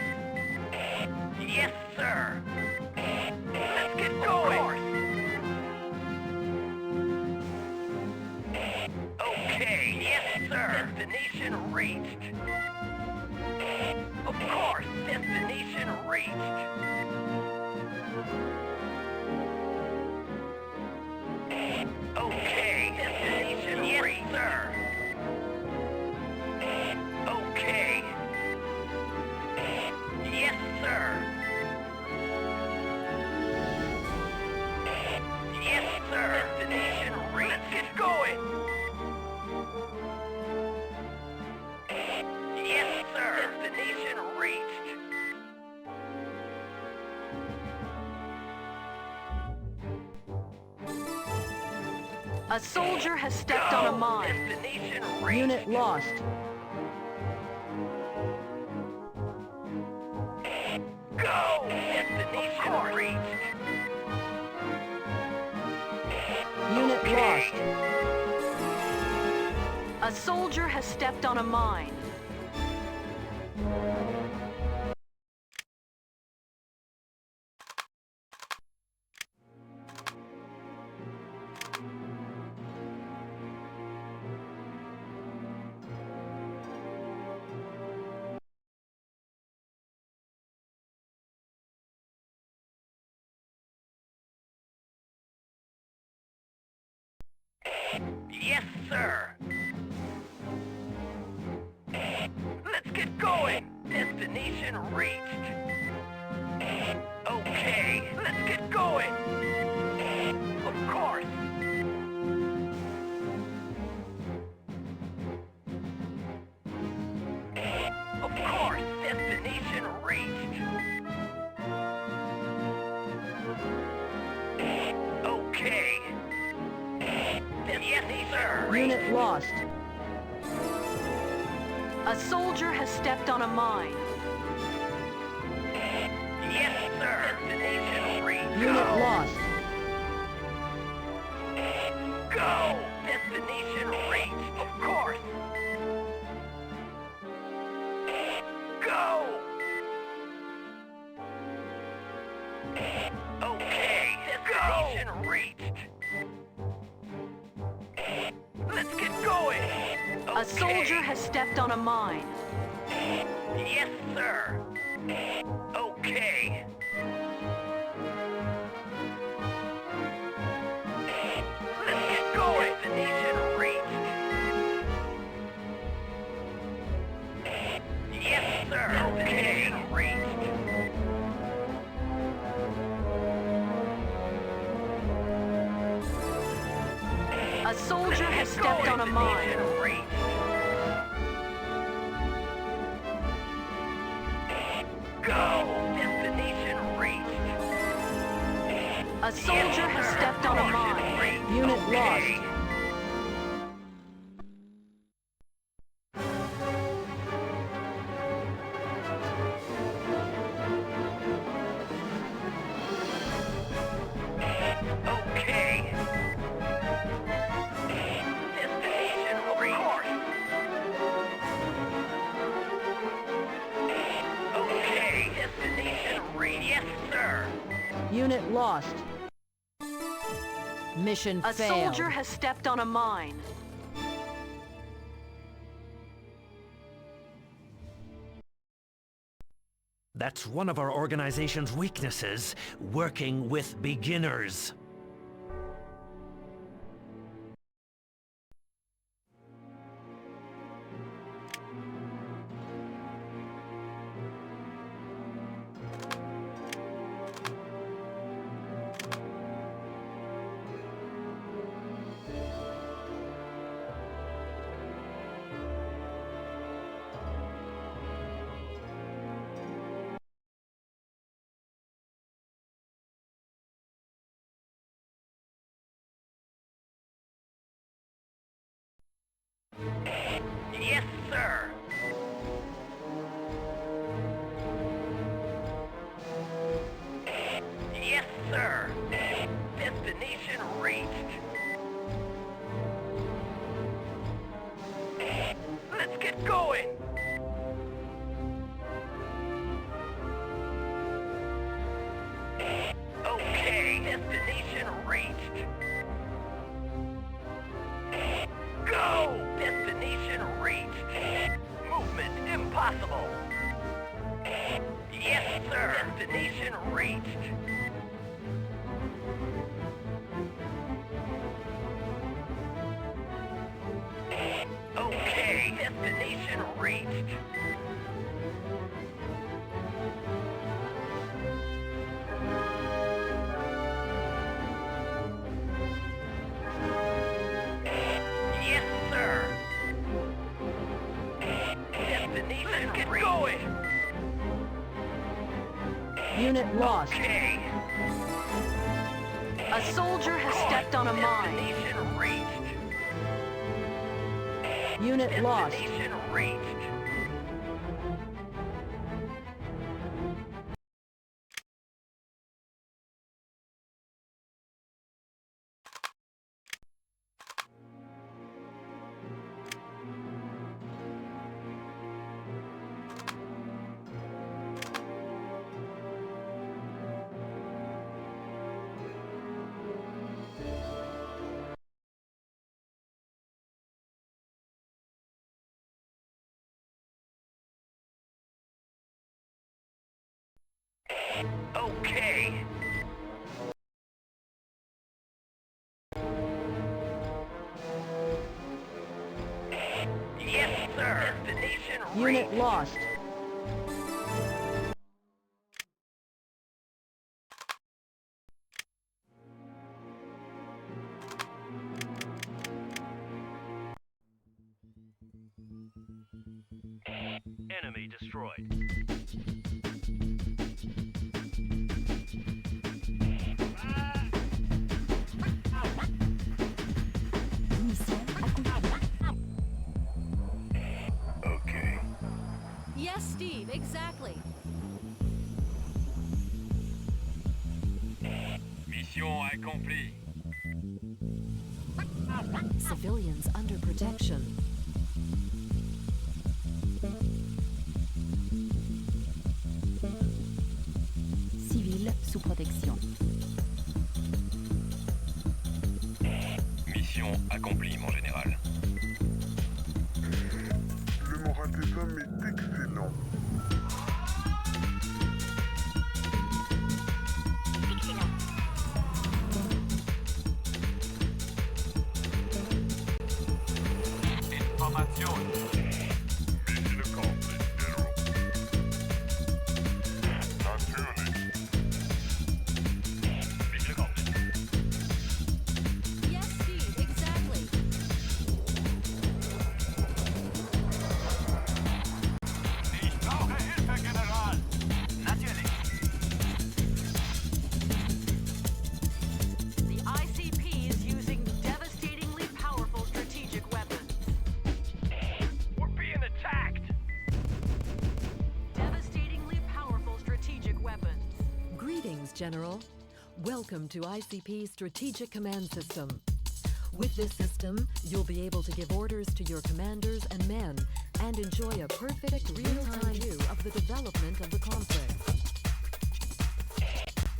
Yes, sir. Let's get going. Okay. Yes, sir. Destination reached. Of course. Destination reached. Okay, destination reached, sir. Okay. Yes, sir. Yes, sir. Destination reached. Let's get going. Yes, sir. Destination reached. A soldier has stepped on a Go! mine. Destination reached. Unit lost. Go! Destination reached. Unit Okay. lost. A soldier has stepped on a mine. Yes, sir. Let's get going. Destination reached. Okay, let's get going. Of course. Of course, destination reached. Okay. Yes, reached. Unit lost. A soldier has stepped on a mine. Yes, sir. Destination reached. Unit lost. Go! Destination reached. Of course. Go! Okay. Destination reached. Let's get going. A soldier has stepped on a mine. Yes, sir. Okay. Let's get going. Destination reached. Yes, sir. Destination reached. A soldier has stepped on a mine. Destination reached. Go! Destination reached. A soldier has stepped on a mine. Unit lost. Okay. Destination reached. Okay. Destination reached. Yes, sir. Unit lost. Mission A failed. soldier has stepped on a mine. That's one of our organization's weaknesses, working with beginners. Yes, sir. Yes, sir. Destination reached. Let's get going. Okay, destination reached. Go! Destination reached. Movement impossible. Yes, sir. Destination reached. Okay, destination reached. Yes, sir. Destination Let's get going. Unit lost. Okay. A soldier has stepped on a mine. Destination reached. Unit lost. Destination reached. Okay. Yes, sir. Destination Unit reached. lost. Enemy destroyed. Mission accomplie. exactly? Mission accomplie. Civilians under protection. Civils sous protection. Mission accomplie, mon général. Le moral des hommes est excellent. Information. Mission accomplished, General. Natürlich. Mission accomplie. Yes, Steve, exactly. Ich brauche Hilfe, General. Natürlich. The ICP is using devastatingly powerful strategic weapons. We're being attacked. Devastatingly powerful strategic weapons. Greetings, General. Welcome to ICP's Strategic Command System. With this system, you'll be able to give orders to your commanders and men and enjoy a perfect real-time view of the development of the conflict.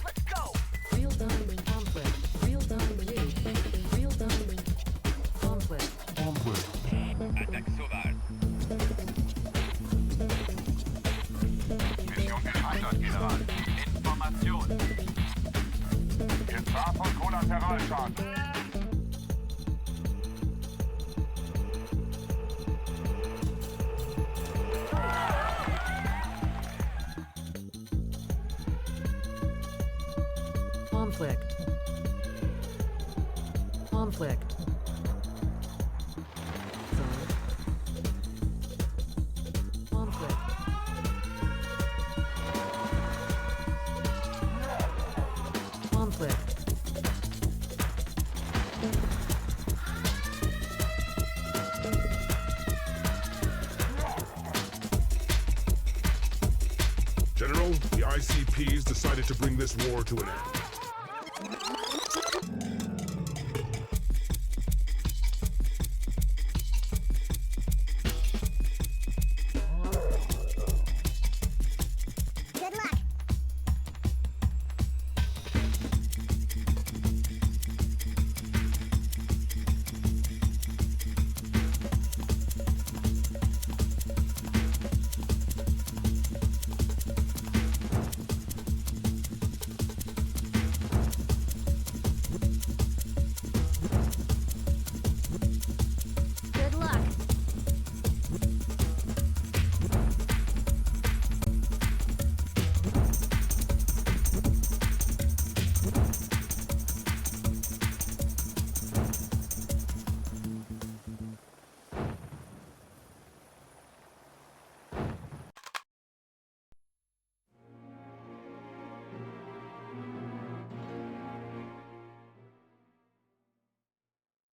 Let's go. Real-time conflict. Real-time view. Real-time conflict. Attaque sauvage. Mission gescheitert, General. Information. Gefahr von Kollateralschaden. Conflict. Conflict. Zone. Conflict. Conflict. General, the ICPs decided to bring this war to an end.